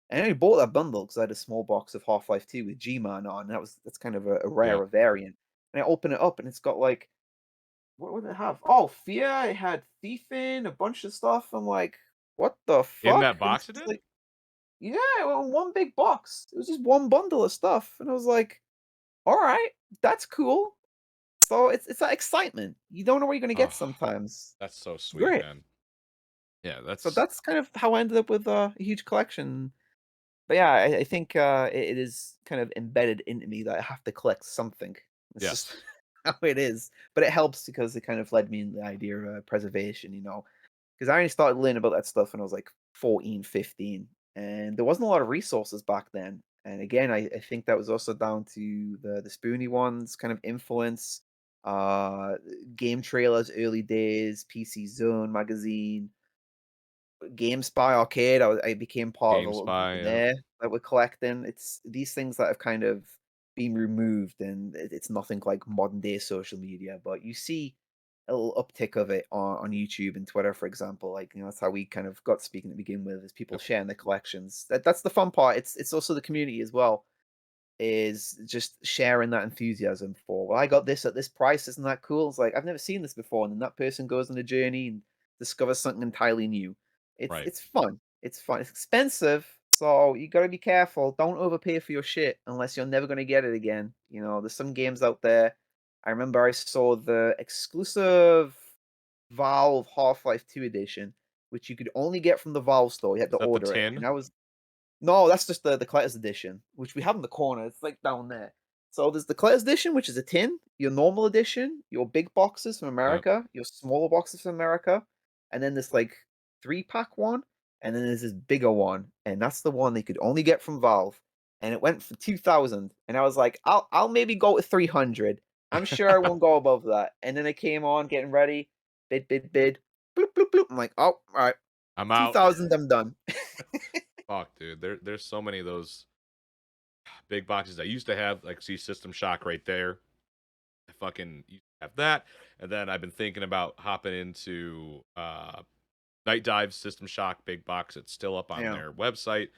[SPEAKER 2] And I only bought that bundle because I had a small box of Half-Life 2 with G-Man on. And that's kind of a
[SPEAKER 1] Yeah.
[SPEAKER 2] rare variant. And I open it up and it's got like, what would it have? Oh, Fear, it had Thief in, a bunch of stuff. I'm like, what the
[SPEAKER 1] In
[SPEAKER 2] fuck?
[SPEAKER 1] that
[SPEAKER 2] And it's
[SPEAKER 1] box it
[SPEAKER 2] just
[SPEAKER 1] did?
[SPEAKER 2] like, yeah, well, one big box. It was just one bundle of stuff. And I was like, all right, that's cool. So it's that excitement. You don't know what you're gonna get
[SPEAKER 1] Oh,
[SPEAKER 2] sometimes.
[SPEAKER 1] that's so
[SPEAKER 2] It's
[SPEAKER 1] sweet,
[SPEAKER 2] great.
[SPEAKER 1] man. Yeah,
[SPEAKER 2] So
[SPEAKER 1] that's
[SPEAKER 2] that's kind of how I ended up with a huge collection. But yeah, I think it is kind of embedded into me that I have to collect something. It's just
[SPEAKER 1] yes.
[SPEAKER 2] how it is. But it helps because it kind of led me in the idea of preservation, because I only started learning about that stuff when I was like 14, 15, and there wasn't a lot of resources back then. And again, I think that was also down to the Spoony ones kind of influence, uh, game trailers, early days, PC Zone magazine, GameSpy Arcade. I became part of a
[SPEAKER 1] Game
[SPEAKER 2] little group
[SPEAKER 1] Spy,
[SPEAKER 2] in
[SPEAKER 1] yeah.
[SPEAKER 2] there that we're collecting. It's these things that have kind of been removed, and it's nothing like modern day social media. But you see a little uptick of it on YouTube and Twitter, for example. Like that's how we kind of got speaking to begin with, is people
[SPEAKER 1] Yep.
[SPEAKER 2] sharing their collections. That's the fun part. It's also the community as well, is just sharing that enthusiasm for, well, I got this at this price, isn't that cool? It's like, I've never seen this before. And then that person goes on a journey and discovers something entirely new. It's
[SPEAKER 1] Right.
[SPEAKER 2] it's fun. It's fun. It's expensive, so you gotta be careful. Don't overpay for your shit unless you're never gonna get it again. There's some games out there. I remember I saw the exclusive Valve Half-Life 2 edition, which you could only get from the Valve store. You had
[SPEAKER 1] Is
[SPEAKER 2] to
[SPEAKER 1] that the
[SPEAKER 2] order it. And
[SPEAKER 1] tin?
[SPEAKER 2] I was no, that's just the collector's edition, which we have in the corner. It's like down there. So there's the collector's edition, which is a tin, your normal edition, your big boxes from
[SPEAKER 1] Yep.
[SPEAKER 2] America, your smaller boxes from America, and then this like 3-pack one, and then there's this bigger one, and that's the one they could only get from Valve. And it went for 2,000. And I was like, I'll maybe go with 300. I'm sure I won't go above that. And then it came on, getting ready, bid, bid, bid, bloop, bloop, bloop. I'm like, oh, all right,
[SPEAKER 1] I'm out.
[SPEAKER 2] 2,000, I'm done.
[SPEAKER 1] Fuck, dude. There's so many of those big boxes. I used to have like see System Shock right there. I fucking used to have that. And then I've been thinking about hopping into Night Dive System Shock big box. It's still up on
[SPEAKER 2] Yeah,
[SPEAKER 1] their website.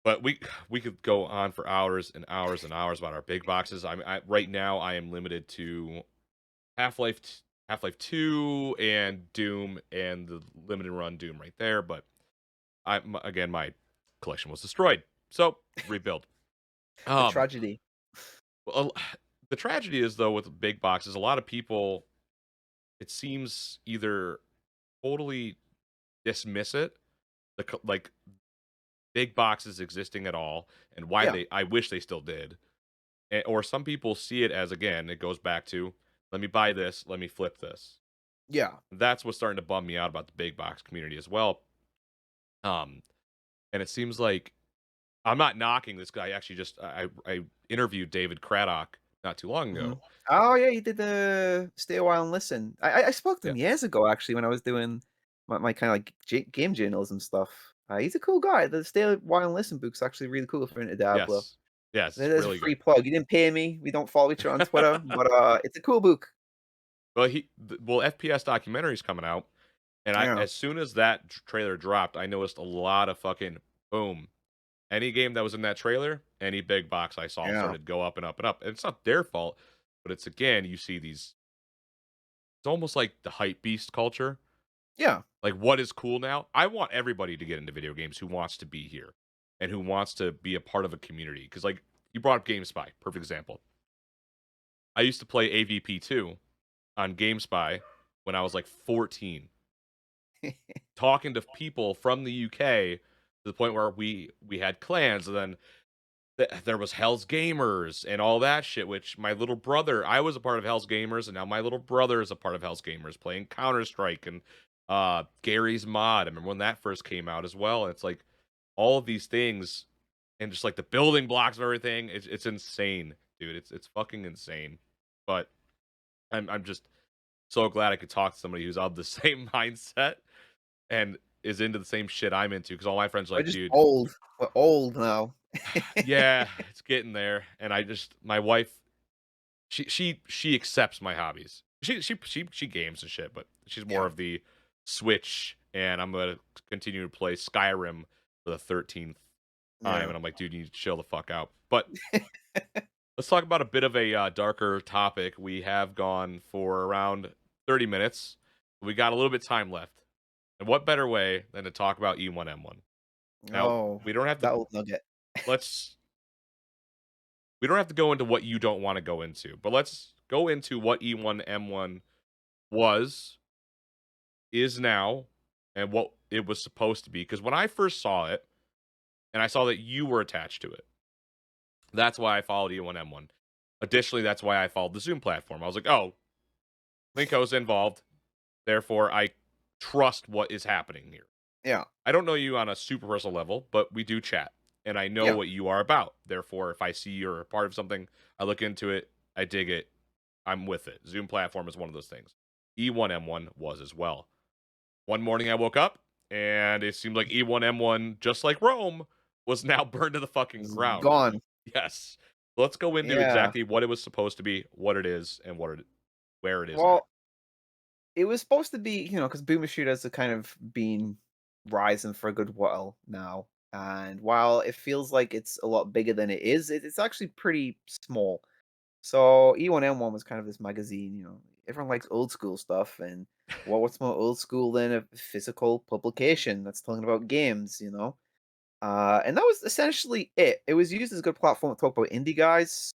[SPEAKER 1] But we could go on for hours and hours and hours about our big boxes. Right now I am limited to Half-Life Half-Life 2 and Doom and the limited run Doom right there, but again my collection was destroyed. So, rebuild.
[SPEAKER 2] the
[SPEAKER 1] Um
[SPEAKER 2] tragedy.
[SPEAKER 1] well, the tragedy is though with big boxes, a lot of people it seems either totally dismiss it, like big boxes existing at all and why
[SPEAKER 2] Yeah,
[SPEAKER 1] I wish they still did. Or some people see it as again, it goes back to let me buy this, let me flip this.
[SPEAKER 2] yeah,
[SPEAKER 1] That's what's starting to bum me out about the big box community as well. Um, and it seems like I'm not knocking this guy. Actually, just I interviewed David Craddock not too long
[SPEAKER 2] Mhm.
[SPEAKER 1] ago.
[SPEAKER 2] Oh, yeah, he did the Stay a While and Listen. I spoke to
[SPEAKER 1] Yeah.
[SPEAKER 2] him years ago, actually, when I was doing my kinda, like, game journalism stuff. He's a cool guy. The Stay a While and Listen book's actually really cool if you're into Diablo.
[SPEAKER 1] Yes. Yes,
[SPEAKER 2] There's a
[SPEAKER 1] really
[SPEAKER 2] free
[SPEAKER 1] good.
[SPEAKER 2] plug. You didn't pay me. We don't follow each other on Twitter, but, it's a cool book.
[SPEAKER 1] Well, FPS documentary's coming out, and I
[SPEAKER 2] Yeah.
[SPEAKER 1] as soon as that trailer dropped, I noticed a lot of fucking boom. Any game that was in that trailer, any big box I saw
[SPEAKER 2] Yeah.
[SPEAKER 1] started to go up and up and up. And it's not their fault, but it's again, you see these it's almost like the hype beast culture.
[SPEAKER 2] Yeah.
[SPEAKER 1] Like what is cool now? I want everybody to get into video games who wants to be here and who wants to be a part of a community. Cause like you brought up GameSpy, perfect example. I used to play AVP2 on GameSpy when I was like 14, talking to people from the UK to the point where we had clans, and then there was Hell's Gamers and all that shit. Which my little brother, I was a part of Hell's Gamers, and now my little brother is a part of Hell's Gamers, playing Counter Strike and Gary's Mod. I remember when that first came out as well. And it's like all of these things, and just like the building blocks of everything. It's insane, dude. It's fucking insane. But I'm just so glad I could talk to somebody who's of the same mindset and is into the same shit I'm into, because all my friends are
[SPEAKER 2] We're
[SPEAKER 1] like,
[SPEAKER 2] just
[SPEAKER 1] dude,
[SPEAKER 2] old. We're old now.
[SPEAKER 1] yeah, it's getting there. And I just my wife, she accepts my hobbies. She games and shit, but she's more
[SPEAKER 2] Yeah.
[SPEAKER 1] of the Switch, and I'm gonna continue to play Skyrim for the 13th time.
[SPEAKER 2] Yeah.
[SPEAKER 1] And I'm like, dude, you need to chill the fuck out. But let's talk about a bit of a darker topic. We have gone for around 30 minutes. We got a little bit of time left. And what better way than to talk about E1M1? Now,
[SPEAKER 2] Oh,
[SPEAKER 1] we don't have to
[SPEAKER 2] that old nugget.
[SPEAKER 1] let's we don't have to go into what you don't want to go into, but let's go into what E1M1 was, is now, and what it was supposed to be. Because when I first saw it, and I saw that you were attached to it, that's why I followed E1M1. Additionally, that's why I followed the Zoom platform. I was like, oh, Linko's involved, therefore I trust what is happening here.
[SPEAKER 2] Yeah.
[SPEAKER 1] I don't know you on a super personal level, but we do chat, and I know
[SPEAKER 2] Yeah.
[SPEAKER 1] what you are about. Therefore, if I see you're a part of something, I look into it, I dig it, I'm with it. Zoom platform is one of those things. E1M1 was as well. One morning I woke up, and it seemed like E1M1, just like Rome, was now burned to the fucking
[SPEAKER 2] It's
[SPEAKER 1] ground.
[SPEAKER 2] gone.
[SPEAKER 1] Yes. Let's go into
[SPEAKER 2] Yeah.
[SPEAKER 1] exactly what it was supposed to be, what it is, and where it is now.
[SPEAKER 2] Well, it was supposed to be, because Boomer Shooters have kind of been rising for a good while now. And while it feels like it's a lot bigger than it is, it's actually pretty small. So E1M1 was kind of this magazine, everyone likes old school stuff. And what's more old school than a physical publication that's talking about games? And that was essentially it. It was used as a good platform to talk about indie guys.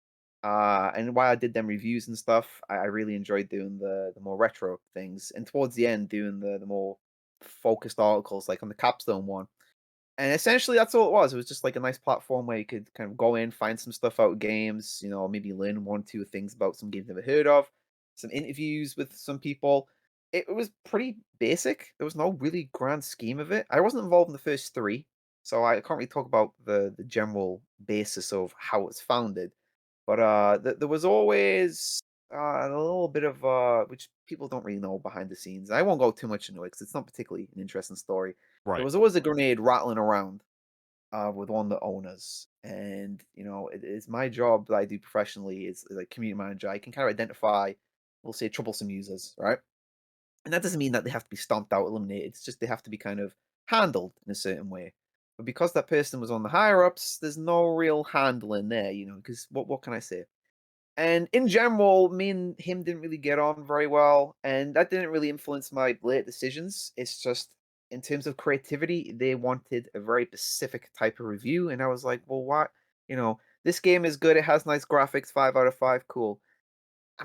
[SPEAKER 2] And while I did them reviews and stuff, I really enjoyed doing the more retro things. And towards the end, doing the more focused articles, like on the Capstone one. And essentially, that's all it was. It was just like a nice platform where you could kind of go in, find some stuff out games, maybe learn one, two things about some games never heard of, some interviews with some people. It was pretty basic. There was no really grand scheme of it. I wasn't involved in the first three, so I can't really talk about the general basis of how it's founded. But there was always a little bit of which people don't really know behind the scenes. I won't go too much into it because it's not particularly an interesting story. There
[SPEAKER 1] Right.
[SPEAKER 2] was always a grenade rattling around with one of the owners, and it is my job that I do professionally is like community manager. I can kind of identify, we'll say, troublesome users, right? And that doesn't mean that they have to be stomped out, eliminated. It's just they have to be kind of handled in a certain way. But because that person was on the higher ups, there's no real handling there, because what can I say? And in general, me and him didn't really get on very well, and that didn't really influence my late decisions. It's just in terms of creativity, they wanted a very specific type of review, and I was like, well, what? This game is good. It has nice graphics, 5 out of 5, cool.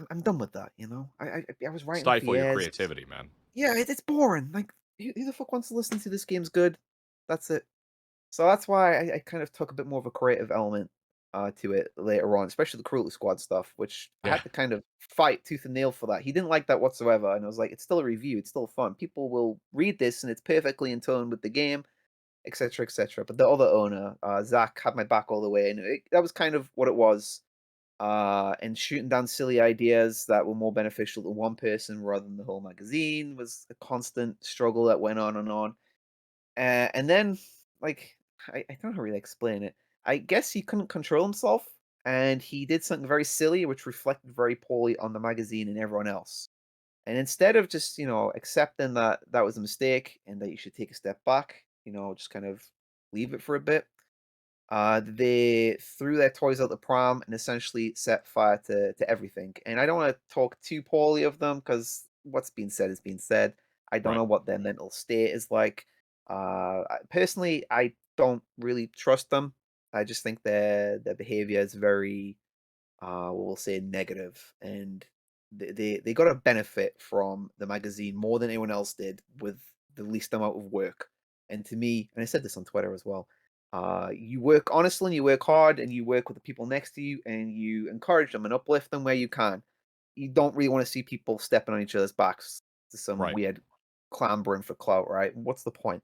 [SPEAKER 2] I'm done with that. I was writing for
[SPEAKER 1] Stifle your
[SPEAKER 2] years.
[SPEAKER 1] creativity, man.
[SPEAKER 2] Yeah, it's boring. Like, who the fuck wants to listen to this game's good? That's it. So that's why I kind of took a bit more of a creative element to it later on, especially the Cruelty Squad stuff, which I
[SPEAKER 1] Yeah.
[SPEAKER 2] had to kind of fight tooth and nail for that. He didn't like that whatsoever, and I was like, it's still a review, it's still fun. People will read this, and it's perfectly in tone with the game, etc., etc. But the other owner, Zach, had my back all the way, and that was kind of what it was. and shooting down silly ideas that were more beneficial to one person rather than the whole magazine was a constant struggle that went on and on. And then, like, I don't know how to really explain it. I guess he couldn't control himself, and he did something very silly, which reflected very poorly on the magazine and everyone else. And instead of just, accepting that that was a mistake and that you should take a step back, just kind of leave it for a bit, they threw their toys out the prom and essentially set fire to everything. And I don't want to talk too poorly of them because what's been said is being said. I don't
[SPEAKER 1] Right.
[SPEAKER 2] know what their mental state is like. Personally, I don't really trust them. I just think their behavior is very we'll say negative, and they got a benefit from the magazine more than anyone else did with the least amount of work. And to me, and I said this on Twitter as well, you work honestly and you work hard and you work with the people next to you and you encourage them and uplift them where you can. You don't really want to see people stepping on each other's backs to some
[SPEAKER 1] Right.
[SPEAKER 2] weird clambering for clout, right? What's the point?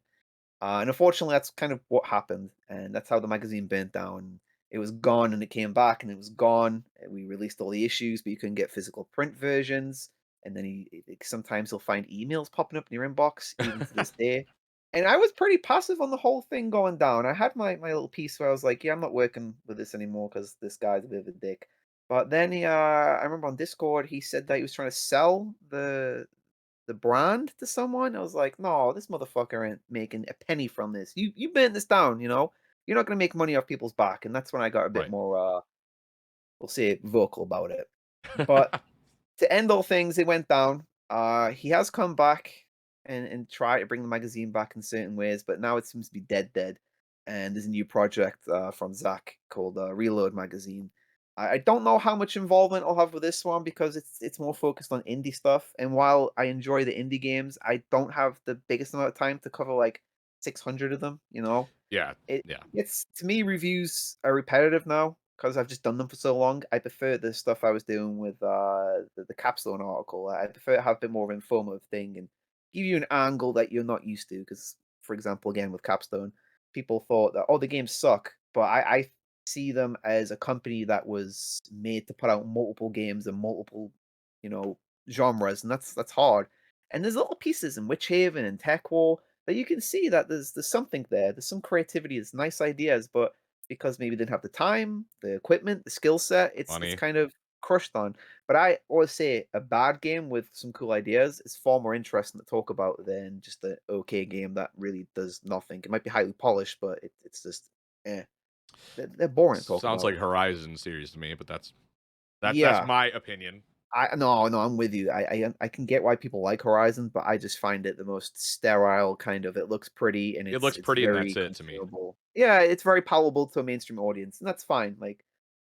[SPEAKER 2] And unfortunately, that's kind of what happened, and that's how the magazine burnt down. It was gone, and it came back, and it was gone. And we released all the issues, but you couldn't get physical print versions. And then sometimes he'll find emails popping up in your inbox, even to this day. And I was pretty passive on the whole thing going down. I had my little piece where I was like, "Yeah, I'm not working with this anymore because this guy's a bit of a dick." But then I remember on Discord, he said that he was trying to sell the brand to someone. I was like, "No, this motherfucker ain't making a penny from this. You burnt this down, you know? You're not gonna make money off people's back." And that's when I got a bit
[SPEAKER 1] Right.
[SPEAKER 2] more we'll say vocal about it. But to end all things, it went down. He has come back and tried to bring the magazine back in certain ways, but now it seems to be dead. And there's a new project from Zach called Reload Magazine. I don't know how much involvement I'll have with this one because it's more focused on indie stuff. And while I enjoy the indie games, I don't have the biggest amount of time to cover like 600 of them.
[SPEAKER 1] Yeah.
[SPEAKER 2] It
[SPEAKER 1] Yeah.
[SPEAKER 2] it's to me, reviews are repetitive now because 'cause I've just done them for so long. I prefer the stuff I was doing with, the Capstone article. I prefer to have a bit more of an informative thing and give you an angle that you're not used to. Because, for example, again, with Capstone, people thought that, "Oh, the games suck," but I see them as a company that was made to put out multiple games and multiple, you know, genres, and that's hard. And there's little pieces in Witch Haven and Tech War that you can see that there's something there. There's some creativity, there's nice ideas, but because maybe they didn't have the time, the equipment, the skill set, it's
[SPEAKER 1] Money.
[SPEAKER 2] kind of crushed on. But I always say a bad game with some cool ideas is far more interesting to talk about than just an okay game that really does nothing. It might be highly polished, but it's just eh. They're boring to talk
[SPEAKER 1] Sounds
[SPEAKER 2] about.
[SPEAKER 1] like Horizon series to me, but that's
[SPEAKER 2] Yeah.
[SPEAKER 1] my opinion.
[SPEAKER 2] No, I'm with you. I can get why people like Horizon, but I just find it the most sterile kind of. It looks pretty and
[SPEAKER 1] It
[SPEAKER 2] it's
[SPEAKER 1] looks
[SPEAKER 2] it's
[SPEAKER 1] pretty and that's
[SPEAKER 2] very
[SPEAKER 1] it to me.
[SPEAKER 2] consumable. Yeah, it's very palatable to a mainstream audience, and that's fine. Like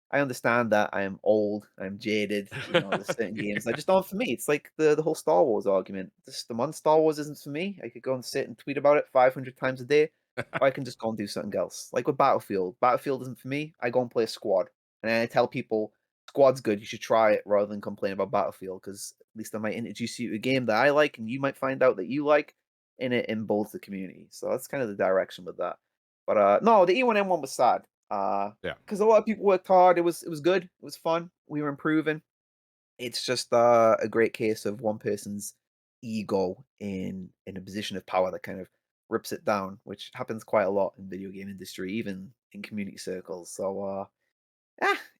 [SPEAKER 2] I understand that I am old, I'm jaded. There's certain games that just aren't for me. It's like the whole Star Wars argument. Just the month Star Wars isn't for me. I could go and sit and tweet about it 500 times a day, or I can just go and do something else. Like with Battlefield. Battlefield isn't for me. I go and play a squad, and I tell people squad's good. You should try it rather than complain about Battlefield because at least I might introduce you to a game that I like, and you might find out that you like, and it emboldens the community. So that's kind of the direction with that. But no, the E1M1 was sad.
[SPEAKER 1] Yeah.
[SPEAKER 2] Because a lot of people worked hard. It was good. It was fun. We were improving. It's just a great case of one person's ego in a position of power that kind of rips it down, which happens quite a lot in video game industry, even in community circles. So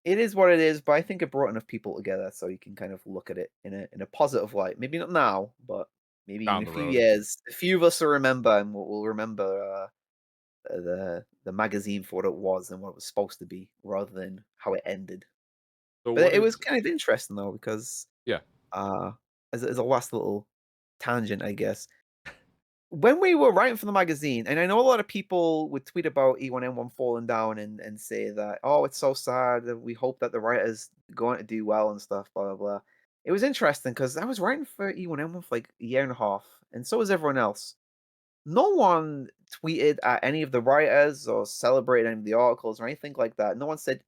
[SPEAKER 2] it is what it is, but I think it brought enough people together so you can kind of look at it in a positive light. Maybe not now, but maybe in
[SPEAKER 1] Down
[SPEAKER 2] a
[SPEAKER 1] the
[SPEAKER 2] few
[SPEAKER 1] road.
[SPEAKER 2] years, a few of us will remember, and we'll remember the magazine for what it was and what it was supposed to be, rather than how it ended.
[SPEAKER 1] So
[SPEAKER 2] But
[SPEAKER 1] what
[SPEAKER 2] it was
[SPEAKER 1] is
[SPEAKER 2] kind of interesting though because
[SPEAKER 1] yeah.
[SPEAKER 2] uh, as a last little tangent, I guess, when we were writing for the magazine, and I know a lot of people would tweet about E1N1 falling down and say that, oh, it's so sad that we hope that the writers going to do well and stuff, blah blah blah. It was interesting because I was writing for E1N1 for like a year and a half, and so was everyone else. No one tweeted at any of the writers or celebrated any of the articles or anything like that. No one said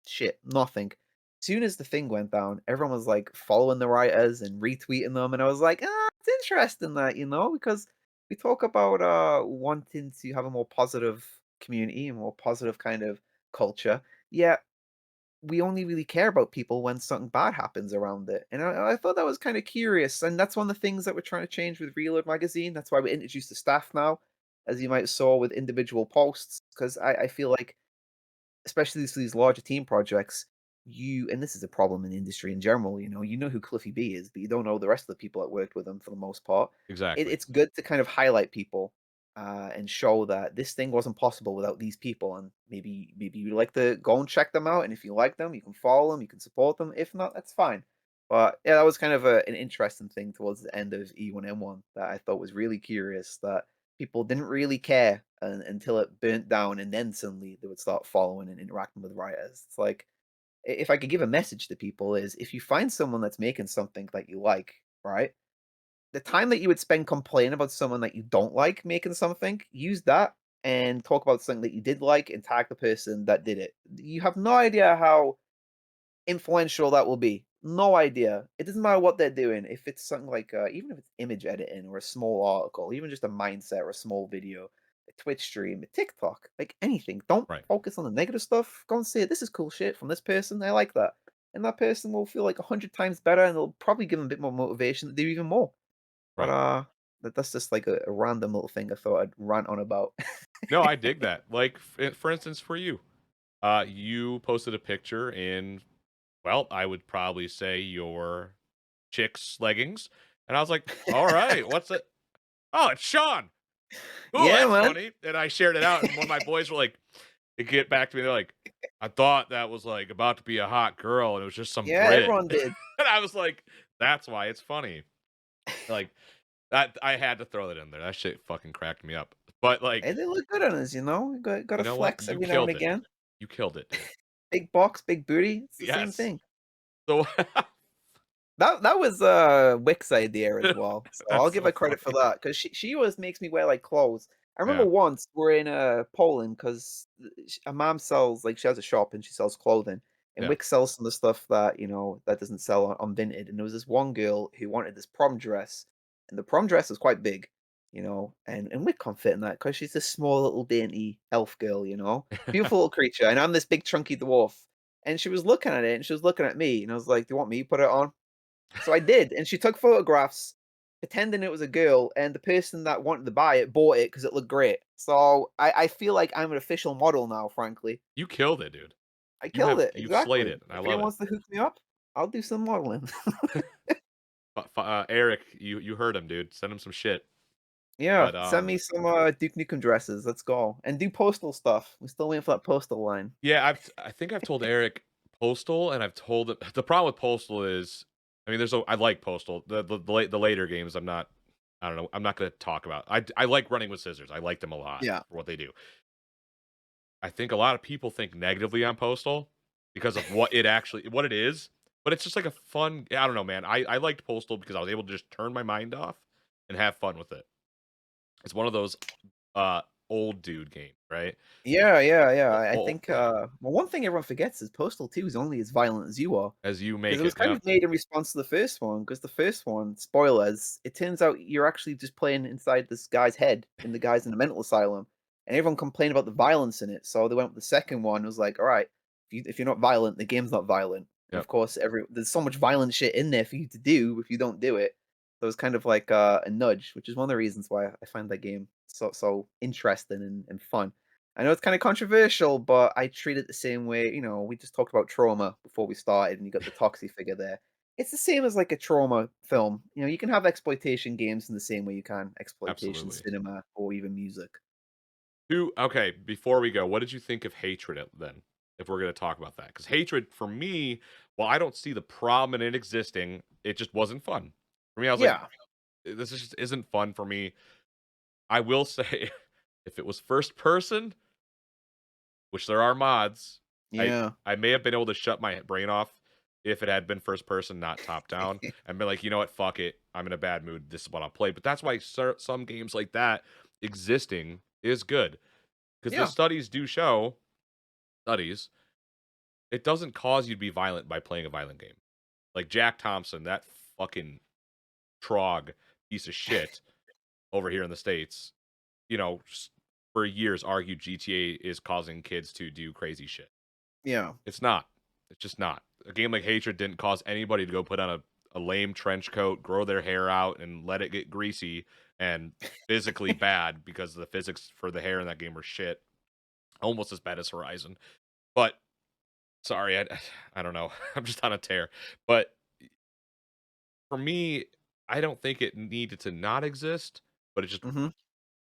[SPEAKER 2] shit, nothing. Soon as the thing went down, everyone was like following the writers and retweeting them, and I was like, it's interesting that because we talk about wanting to have a more positive community and more positive kind of culture. Yeah, we only really care about people when something bad happens around it. And I thought that was kind of curious. And that's one of the things that we're trying to change with Reload Magazine. That's why we introduced the staff now, as you might have saw with individual posts. Because I feel like, especially these larger team projects, and this is a problem in the industry in general, you know who Cliffy B is, but you don't know the rest of the people that worked with him for the most part.
[SPEAKER 1] Exactly.
[SPEAKER 2] It's good to kind of highlight people and show that this thing wasn't possible without these people, and maybe you like to go and check them out, and if you like them, you can follow them, you can support them. If not, that's fine. But yeah, that was kind of an interesting thing towards the end of E1M1 that I thought was really curious. That people didn't really care until it burnt down, and then suddenly they would start following and interacting with writers. It's like, if I could give a message to people is, if you find someone that's making something that you like, right? The time that you would spend complaining about someone that you don't like making something, use that and talk about something that you did like and tag the person that did it. You have no idea how influential that will be. No idea. It doesn't matter what they're doing. If it's something like, even if it's image editing or a small article, even just a mindset or a small video, a Twitch stream, a TikTok, like anything. Don't
[SPEAKER 1] Right.
[SPEAKER 2] focus on the negative stuff. Go and say, this is cool shit from this person. I like that. And that person will feel like 100 times better, and it'll probably give them a bit more motivation to do even more. But
[SPEAKER 1] Right.
[SPEAKER 2] that's just like a random little thing I thought I'd rant on about.
[SPEAKER 1] No, I dig that. Like, for instance, for you, you posted a picture in, well, I would probably say your chick's leggings, and I was like, "All right, what's it? Oh, it's Sean. Oh,
[SPEAKER 2] Yeah,
[SPEAKER 1] that's
[SPEAKER 2] man.
[SPEAKER 1] funny." And I shared it out, and one of my boys were like, they get back to me, they're like, "I thought that was like about to be a hot girl, and it was just some
[SPEAKER 2] Yeah,
[SPEAKER 1] Brit."
[SPEAKER 2] everyone did.
[SPEAKER 1] And I was like, "That's why it's funny." Like that, I had to throw that in there. That shit fucking cracked me up. But
[SPEAKER 2] Hey,
[SPEAKER 1] like,
[SPEAKER 2] they look good on us, you know?
[SPEAKER 1] you
[SPEAKER 2] Gotta
[SPEAKER 1] know what?
[SPEAKER 2] flex
[SPEAKER 1] You
[SPEAKER 2] every now and
[SPEAKER 1] killed it.
[SPEAKER 2] again.
[SPEAKER 1] You killed it, dude.
[SPEAKER 2] Big box, big booty, it's the same
[SPEAKER 1] Yes.
[SPEAKER 2] thing.
[SPEAKER 1] So
[SPEAKER 2] That was, Wick's idea as well, so I'll
[SPEAKER 1] that's
[SPEAKER 2] give
[SPEAKER 1] so
[SPEAKER 2] her credit for
[SPEAKER 1] funny.
[SPEAKER 2] that, 'cause she always makes me wear, like, clothes. I remember
[SPEAKER 1] Yeah.
[SPEAKER 2] once we're in, Poland 'cause her mom sells, like, she has a shop and she sells clothing, and
[SPEAKER 1] Yeah.
[SPEAKER 2] Wick sells some of the stuff that, that doesn't sell on Vinted, and there was this one girl who wanted this prom dress, and the prom dress was quite big, and Wick can't fit in that 'cause she's this small little dainty elf girl, beautiful little creature, and I'm this big chunky dwarf, and she was looking at it, and she was looking at me, and I was like, "Do you want me to put it on?" So I did, and she took photographs pretending it was a girl, and the person that wanted to buy it bought it because it looked great. So I feel like I'm an official model now, frankly.
[SPEAKER 1] You killed it, dude.
[SPEAKER 2] I killed it,
[SPEAKER 1] You've slayed
[SPEAKER 2] exactly.
[SPEAKER 1] it, and I
[SPEAKER 2] If
[SPEAKER 1] love
[SPEAKER 2] anyone
[SPEAKER 1] it.
[SPEAKER 2] wants to hook me up, I'll do some modeling.
[SPEAKER 1] Eric, you heard him, dude. Send him some shit.
[SPEAKER 2] Yeah,
[SPEAKER 1] But,
[SPEAKER 2] send me some, Duke Nukem dresses, let's go, and do postal stuff. We're still waiting for that postal line.
[SPEAKER 1] yeah, I think I've told Eric Postal, and I've told him the problem with Postal is, I mean, I like Postal. The later games, I don't know, I'm not gonna talk about. I like Running with Scissors. I like them a lot
[SPEAKER 2] Yeah.
[SPEAKER 1] for what they do. I think a lot of people think negatively on Postal because of what it is, but it's just like a fun, I don't know, man. I liked Postal because I was able to just turn my mind off and have fun with it. It's one of those uh old dude games, right?
[SPEAKER 2] Yeah, yeah, yeah.
[SPEAKER 1] O-
[SPEAKER 2] I
[SPEAKER 1] o-
[SPEAKER 2] think, well, one thing everyone forgets is Postal 2 is only as violent as you are.
[SPEAKER 1] as you
[SPEAKER 2] 'Cause
[SPEAKER 1] make
[SPEAKER 2] it was
[SPEAKER 1] it.
[SPEAKER 2] kind
[SPEAKER 1] Yeah.
[SPEAKER 2] of made in response to the first one. Because the first one, spoilers, it turns out you're actually just playing inside this guy's head, and the guy's in a mental asylum, and everyone complained about the violence in it, so they went with the second one, was like, "Alright, if you're not violent, the game's not violent." And, of
[SPEAKER 1] Yep.
[SPEAKER 2] course, there's so much violent shit in there for you to do if you don't do it. So it's kind of like, a nudge, which is one of the reasons why I find that game so interesting and fun. I know it's kinda controversial, but I treat it the same way. We just talked about Trauma before we started, and you got the Toxie figure there. It's the same as, like, a Trauma film. You can have exploitation games in the same way you can exploitation
[SPEAKER 1] Absolutely.
[SPEAKER 2] cinema or even music.
[SPEAKER 1] Okay, before we go, what did you think of Hatred then? If we're gonna talk about that, because Hatred for me, well, I don't see the problem in it existing. It just wasn't fun for me. I was like,
[SPEAKER 2] Yeah,
[SPEAKER 1] this just isn't fun for me. I will say, if it was first person, which there are mods, I
[SPEAKER 2] yeah.
[SPEAKER 1] I may have been able to shut my brain off if it had been first person, not top down, and be like, you know what, fuck it, I'm in a bad mood. This is what I'll play. But that's why some games like that existing is good, because the
[SPEAKER 2] Yeah,
[SPEAKER 1] studies do show studies it doesn't cause you to be violent by playing a violent game. Like Jack Thompson, that fucking trog piece of shit over here in the States, for years argued GTA is causing kids to do crazy shit.
[SPEAKER 2] yeah.
[SPEAKER 1] It's not. It's just not. A game like Hatred didn't cause anybody to go put on a lame trench coat, grow their hair out, and let it get greasy and physically bad because the physics for the hair in that game were shit. Almost as bad as Horizon. But sorry, I don't know. I'm just on a tear. But for me, I don't think it needed to not exist, but
[SPEAKER 2] Mhm.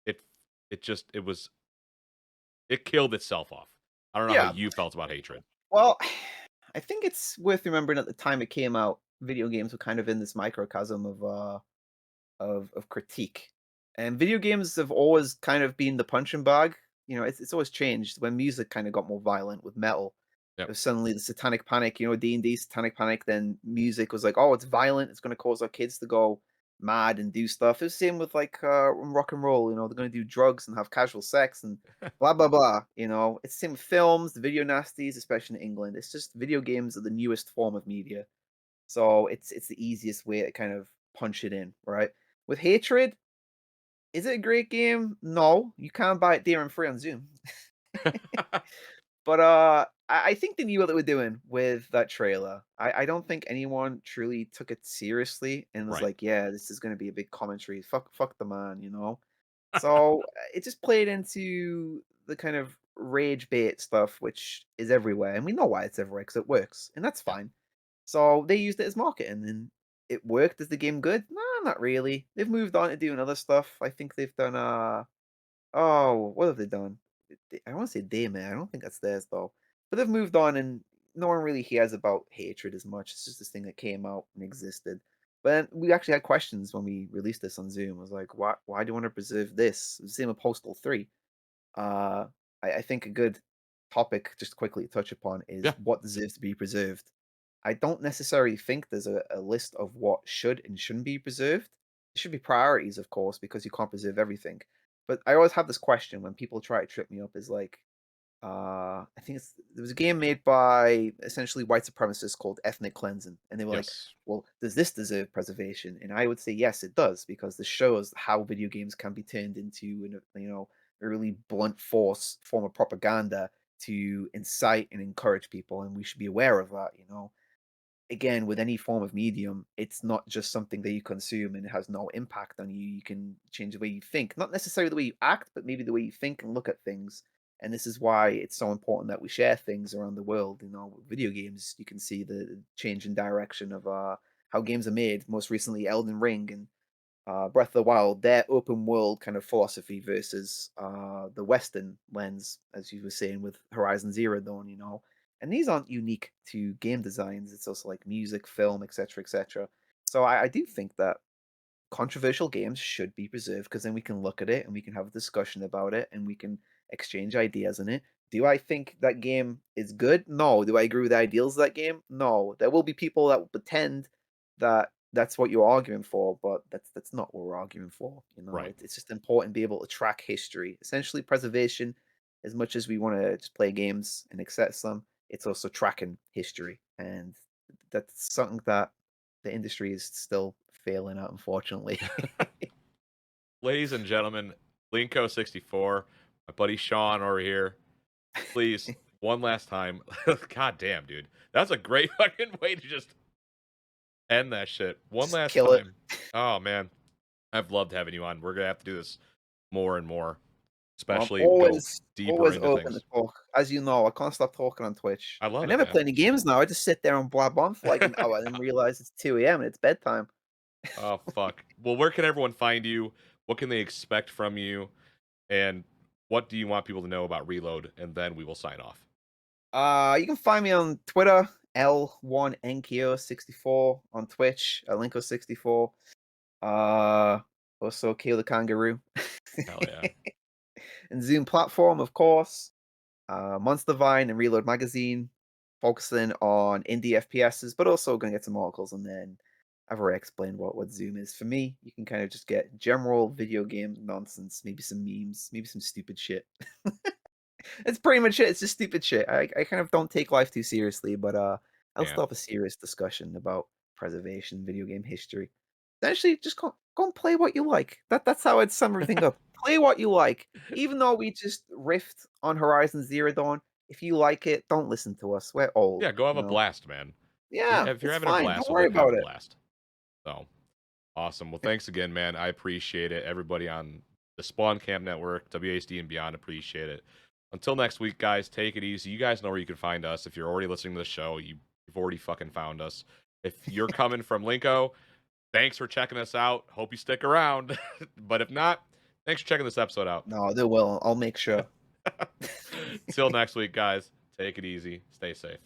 [SPEAKER 1] it it was it killed itself off. I don't know how
[SPEAKER 2] Yeah.
[SPEAKER 1] you felt about Hatred.
[SPEAKER 2] Well, I think it's worth remembering at the time it came out, video games were kind of in this microcosm of critique. And video games have always kind of been the punching bag. You know, it's always changed. When music kind of got more violent with metal, it
[SPEAKER 1] Yep.
[SPEAKER 2] was suddenly the Satanic Panic, you know, D&D Satanic Panic. Then music was like, oh, it's violent. It's going to cause our kids to go mad and do stuff. It's the same with like rock and roll. You know, they're going to do drugs and have casual sex and blah blah blah. You know, it's the same with films, the video nasties, especially in England. It's just video games are the newest form of media, so it's the easiest way to kind of punch it in, right? With Hatred, is it a great game? No, you can't buy it there and free on Zoom. But I think they knew what they were doing with that trailer. I don't think anyone truly took it seriously and was
[SPEAKER 1] Right.
[SPEAKER 2] like, "Yeah, this is going to be a big commentary. Fuck the man," you know. So it just played into the kind of rage bait stuff, which is everywhere, and we know why it's everywhere because it works, and that's
[SPEAKER 1] Yeah.
[SPEAKER 2] fine. So they used it as marketing, and it worked. Is the game good? No, not really. They've moved on to doing other stuff. I think they've done oh, what have they done? I want to say Daymare. I don't think that's theirs though. But they've moved on, and no one really hears about Hatred as much. It's just this thing that came out and existed. But then we actually had questions when we released this on Zoom. I was like, why do you want to preserve this? It was the same with Postal 3. Uh, I think a good topic, just quickly to touch upon, is
[SPEAKER 1] Yeah.
[SPEAKER 2] what deserves to be preserved. I don't necessarily think there's a list of what should and shouldn't be preserved. There should be priorities, of course, because you can't preserve everything. But I always have this question when people try to trip me up is like, I think there was a game made by essentially white supremacists called Ethnic Cleansing, and they were like,
[SPEAKER 1] Yes.
[SPEAKER 2] "Well, does this deserve preservation?" And I would say yes, it does, because this shows how video games can be turned into, you know, a really blunt form of propaganda to incite and encourage people, and we should be aware of that. You know, again, with any form of medium, it's not just something that you consume and it has no impact on you. You can change the way you think, not necessarily the way you act, but maybe the way you think and look at things. And this is why it's so important that we share things around the world. You know, with video games, you can see the change in direction of how games are made. Most recently, Elden Ring and Breath of the Wild, their open world kind of philosophy versus the Western lens, as you were saying with Horizon Zero Dawn, you know. And these aren't unique to game designs. It's also like music, film, etc., etc. So I do think that controversial games should be preserved because then we can look at it and we can have a discussion about it and we can exchange ideas in it. Do I think that game is good? No. Do I agree with the ideals of that game? No. There will be people that will pretend that that's what you're arguing for, but that's not what we're arguing for. You know,
[SPEAKER 1] Right.
[SPEAKER 2] it's just important to be able to track history. Essentially, preservation, as much as we want to just play games and accept them, it's also tracking history, and that's something that the industry is still failing at, unfortunately.
[SPEAKER 1] Ladies and gentlemen, Linko64, my buddy Sean over here. Please, one last time. God damn, dude. That's a great fucking way to just end that shit. One
[SPEAKER 2] Just
[SPEAKER 1] last
[SPEAKER 2] kill it.
[SPEAKER 1] time. Oh man. I've loved having you on. We're gonna have to do this more and more,
[SPEAKER 2] Well, I'm
[SPEAKER 1] especially go deeper
[SPEAKER 2] always
[SPEAKER 1] into
[SPEAKER 2] open to
[SPEAKER 1] things.
[SPEAKER 2] talk. As you know, I can't stop talking on Twitch.
[SPEAKER 1] I
[SPEAKER 2] I
[SPEAKER 1] love it,
[SPEAKER 2] never
[SPEAKER 1] man.
[SPEAKER 2] play any games now. I just sit there and blab on for like an hour and then realize it's 2 a.m. and it's bedtime.
[SPEAKER 1] Oh fuck. Well, where can everyone find you? What can they expect from you? And what do you want people to know about Reload? And then we will sign off.
[SPEAKER 2] You can find me on Twitter, L1NKO64, on Twitch, Linko64. Uh, also Kill the Kangaroo.
[SPEAKER 1] Hell yeah.
[SPEAKER 2] And Zoom platform, of course. Monster Vine and Reload Magazine, focusing on indie FPSs, but also going to get some articles. And then I've already explained what Zoom is. For me, you can kind of just get general video game nonsense, maybe some memes, maybe some stupid shit. That's pretty much it. It's just stupid shit. I kind of don't take life too seriously, but I'll
[SPEAKER 1] Man.
[SPEAKER 2] still have a serious discussion about preservation, video game history. Essentially, just go and play what you like. That's how I'd sum everything up. Play what you like. Even though we just riffed on Horizon Zero Dawn, if you like it, don't listen to us. We're old,
[SPEAKER 1] Yeah, go have
[SPEAKER 2] you
[SPEAKER 1] a
[SPEAKER 2] know.
[SPEAKER 1] blast, man.
[SPEAKER 2] Yeah,
[SPEAKER 1] If you're
[SPEAKER 2] it's
[SPEAKER 1] having a
[SPEAKER 2] fine.
[SPEAKER 1] blast
[SPEAKER 2] Don't
[SPEAKER 1] with
[SPEAKER 2] worry
[SPEAKER 1] it, have a
[SPEAKER 2] about it.
[SPEAKER 1] blast. So, awesome. Well, thanks again, man. I appreciate it. Everybody on the Spawn Camp Network, WASD and beyond, appreciate it. Until next week, guys, take it easy. You guys know where you can find us. If you're already listening to the show, you've already fucking found us. If you're coming from Linko, thanks for checking us out. Hope you stick around. But if not, thanks for checking this episode out.
[SPEAKER 2] No, they will. I'll make sure.
[SPEAKER 1] Till next week, guys. Take it easy. Stay safe.